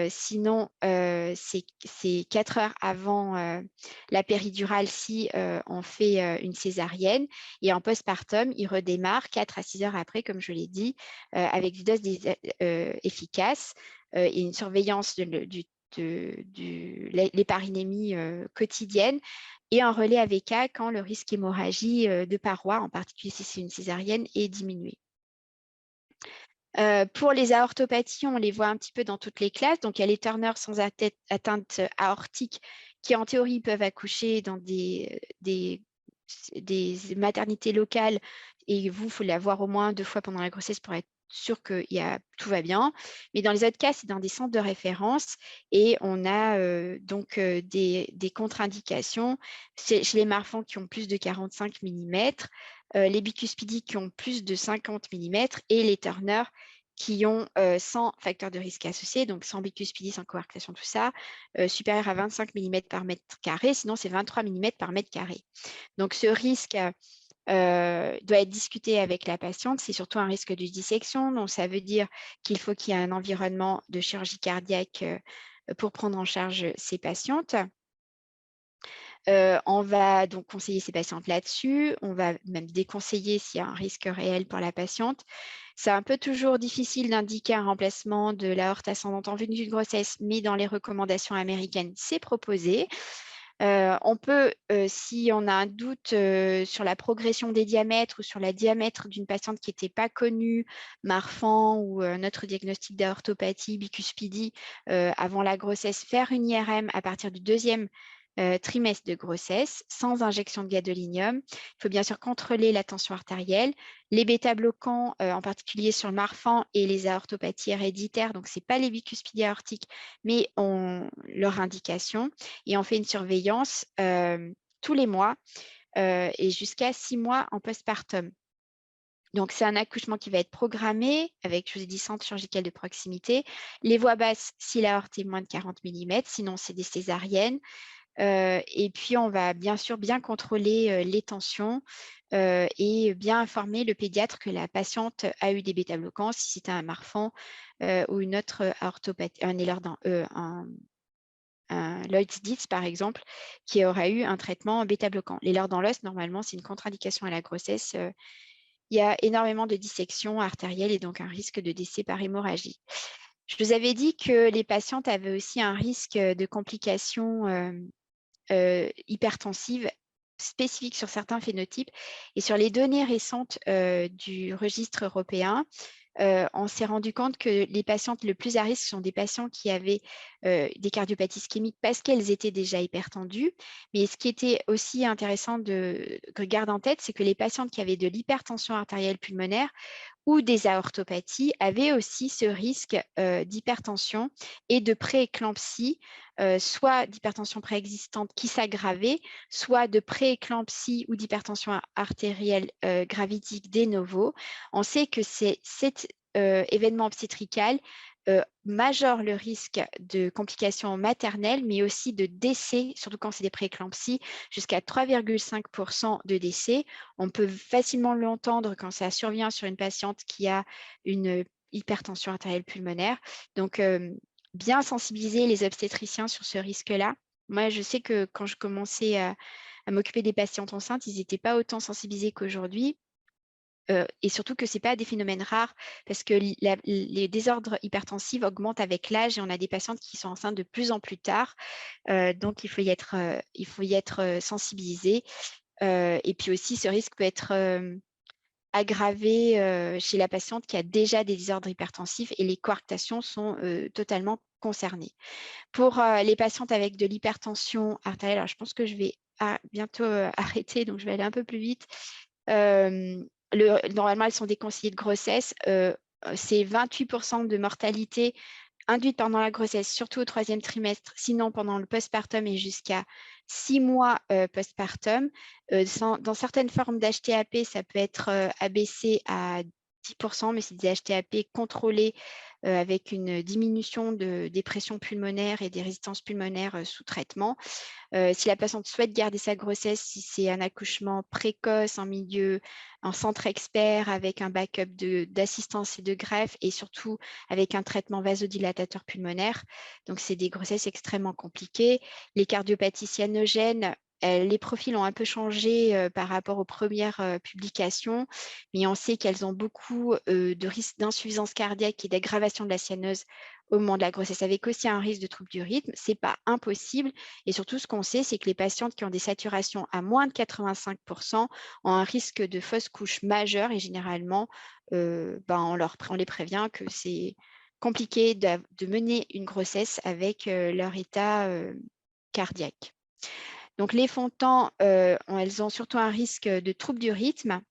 Sinon, c'est 4 heures avant la péridurale si on fait une césarienne. Et en postpartum, il redémarre 4 à 6 heures après, comme je l'ai dit, avec des doses efficaces et une surveillance de l'héparinémie quotidienne et un relais AVK quand le risque hémorragie de paroi, en particulier si c'est une césarienne, est diminué. Pour les aortopathies, on les voit un petit peu dans toutes les classes. Donc, il y a les Turner sans atteinte aortique qui, en théorie, peuvent accoucher dans des maternités locales. Et vous, il faut l'avoir au moins 2 fois pendant la grossesse pour être sûr que tout va bien. Mais dans les autres cas, c'est dans des centres de référence et on a des contre-indications chez les marfangs qui ont plus de 45 mm, les bicuspidies qui ont plus de 50 mm et les Turner qui ont 100 facteurs de risque associés, donc 100 bicuspidies, sans coarctation, tout ça, supérieur à 25 mm par mètre carré, sinon c'est 23 mm par mètre carré. Donc ce risque doit être discuté avec la patiente, c'est surtout un risque de dissection, donc ça veut dire qu'il faut qu'il y ait un environnement de chirurgie cardiaque pour prendre en charge ces patientes. On va donc conseiller ces patientes là-dessus. On va même déconseiller s'il y a un risque réel pour la patiente. C'est un peu toujours difficile d'indiquer un remplacement de l'aorte ascendante en vue d'une grossesse, mais dans les recommandations américaines, c'est proposé. On peut, si on a un doute sur la progression des diamètres ou sur la diamètre d'une patiente qui n'était pas connue, Marfan ou notre diagnostic d'aortopathie, bicuspidie, avant la grossesse, faire une IRM à partir du 2e trimestre de grossesse, sans injection de gadolinium. Il faut bien sûr contrôler la tension artérielle. Les bêta-bloquants, en particulier sur le Marfan et les aortopathies héréditaires, donc ce n'est pas les bicuspidies aortiques, mais leur indication. Et on fait une surveillance tous les mois et jusqu'à 6 mois en postpartum. Donc, c'est un accouchement qui va être programmé avec, je vous ai dit, centre chirurgical de proximité. Les voies basses, si l'aorte est moins de 40 mm, sinon c'est des césariennes. Et puis, on va bien sûr bien contrôler les tensions et bien informer le pédiatre que la patiente a eu des bêta-bloquants, si c'était un Marfan ou une autre orthopathie, un Lloyds-Dietz, par exemple, qui aura eu un traitement bêta-bloquant. Les leurres dans l'os, normalement, c'est une contre-indication à la grossesse. Il y a énormément de dissections artérielles et donc un risque de décès par hémorragie. Je vous avais dit que les patientes avaient aussi un risque de complications hypertensives spécifiques sur certains phénotypes. Et sur les données récentes du registre européen, on s'est rendu compte que les patientes le plus à risque sont des patients qui avaient des cardiopathies ischémiques parce qu'elles étaient déjà hypertendues. Mais ce qui était aussi intéressant de garder en tête, c'est que les patientes qui avaient de l'hypertension artérielle pulmonaire ou des aortopathies avaient aussi ce risque d'hypertension et de prééclampsie, soit d'hypertension préexistante qui s'aggravait, soit de prééclampsie ou d'hypertension artérielle gravidique de novo. On sait que cet événement obstétrical majore le risque de complications maternelles, mais aussi de décès, surtout quand c'est des prééclampsies, jusqu'à 3,5% de décès. On peut facilement l'entendre quand ça survient sur une patiente qui a une hypertension artérielle pulmonaire. Donc, bien sensibiliser les obstétriciens sur ce risque-là. Moi, je sais que quand je commençais à m'occuper des patientes enceintes, ils n'étaient pas autant sensibilisés qu'aujourd'hui. Et surtout que ce n'est pas des phénomènes rares parce que les désordres hypertensifs augmentent avec l'âge et on a des patientes qui sont enceintes de plus en plus tard. Donc, il faut y être sensibilisé. Et puis aussi, ce risque peut être aggravé chez la patiente qui a déjà des désordres hypertensifs et les coarctations sont totalement concernées. Pour les patientes avec de l'hypertension artérielle, alors je pense que je vais bientôt arrêter, donc je vais aller un peu plus vite. Normalement, elles sont déconseillées de grossesse. C'est 28% de mortalité induite pendant la grossesse, surtout au 3e trimestre, sinon pendant le postpartum et jusqu'à 6 mois postpartum. Dans certaines formes d'HTAP, ça peut être abaissé à 10%, mais c'est des HTAP contrôlés avec une diminution des pressions pulmonaires et des résistances pulmonaires sous traitement. Si la patiente souhaite garder sa grossesse, si c'est un accouchement précoce en centre expert avec un backup d'assistance et de greffe et surtout avec un traitement vasodilatateur pulmonaire. Donc, c'est des grossesses extrêmement compliquées. Les cardiopathies cyanogènes, les profils ont un peu changé par rapport aux premières publications, mais on sait qu'elles ont beaucoup de risques d'insuffisance cardiaque et d'aggravation de la cyanose au moment de la grossesse, avec aussi un risque de trouble du rythme. Ce n'est pas impossible. Et surtout, ce qu'on sait, c'est que les patientes qui ont des saturations à moins de 85% ont un risque de fausse couche majeure et généralement, on les prévient que c'est compliqué de mener une grossesse avec leur état cardiaque. Donc, les fontants, elles ont surtout un risque de trouble du rythme,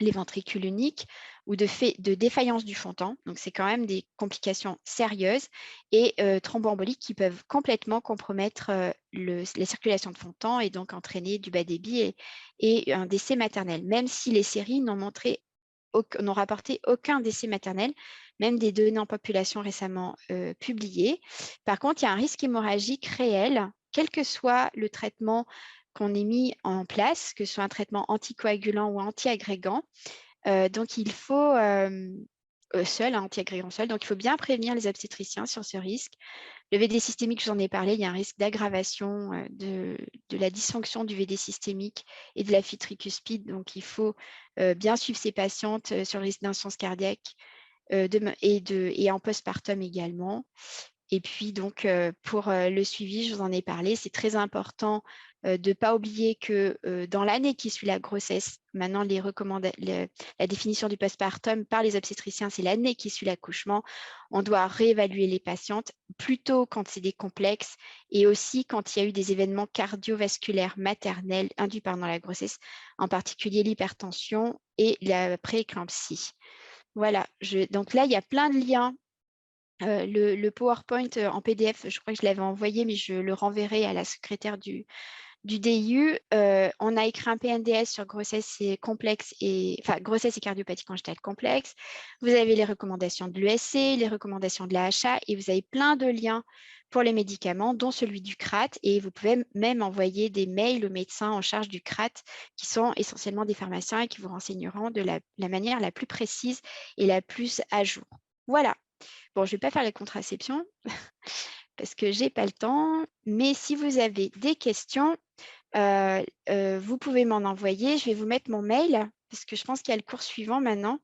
les ventricules uniques ou de défaillance du fontan. Donc, c'est quand même des complications sérieuses et thromboemboliques qui peuvent complètement compromettre la circulation de fontan et donc entraîner du bas débit et un décès maternel, même si les séries n'ont rapporté aucun décès maternel, même des données en population récemment publiées. Par contre, il y a un risque hémorragique réel, quel que soit le traitement qu'on ait mis en place, que ce soit un traitement anticoagulant ou antiagrégant. Donc, il faut antiagrégant seul. Donc, il faut bien prévenir les obstétriciens sur ce risque. Le VD systémique, je vous en ai parlé, il y a un risque d'aggravation de la dysfonction du VD systémique et de la fuite tricuspide. Donc, il faut bien suivre ces patientes sur le risque d'insuffisance cardiaque et en postpartum également. Et puis, donc, pour le suivi, je vous en ai parlé, c'est très important de ne pas oublier que dans l'année qui suit la grossesse, maintenant, la définition du postpartum par les obstétriciens, c'est l'année qui suit l'accouchement. On doit réévaluer les patientes, plutôt quand c'est des complexes et aussi quand il y a eu des événements cardiovasculaires maternels induits pendant la grossesse, en particulier l'hypertension et la prééclampsie. Voilà, donc là, il y a plein de liens. Le PowerPoint en PDF, je crois que je l'avais envoyé, mais je le renverrai à la secrétaire du du DIU, on a écrit un PNDS sur grossesse et complexe enfin, grossesse et cardiopathie congénitale complexe. Vous avez les recommandations de l'USC, les recommandations de l'AHA et vous avez plein de liens pour les médicaments, dont celui du CRAT. Et vous pouvez même envoyer des mails aux médecins en charge du CRAT, qui sont essentiellement des pharmaciens et qui vous renseigneront de la manière la plus précise et la plus à jour. Voilà. Bon, je ne vais pas faire la contraception parce que je n'ai pas le temps, mais si vous avez des questions, vous pouvez m'en envoyer. Je vais vous mettre mon mail parce que je pense qu'il y a le cours suivant maintenant.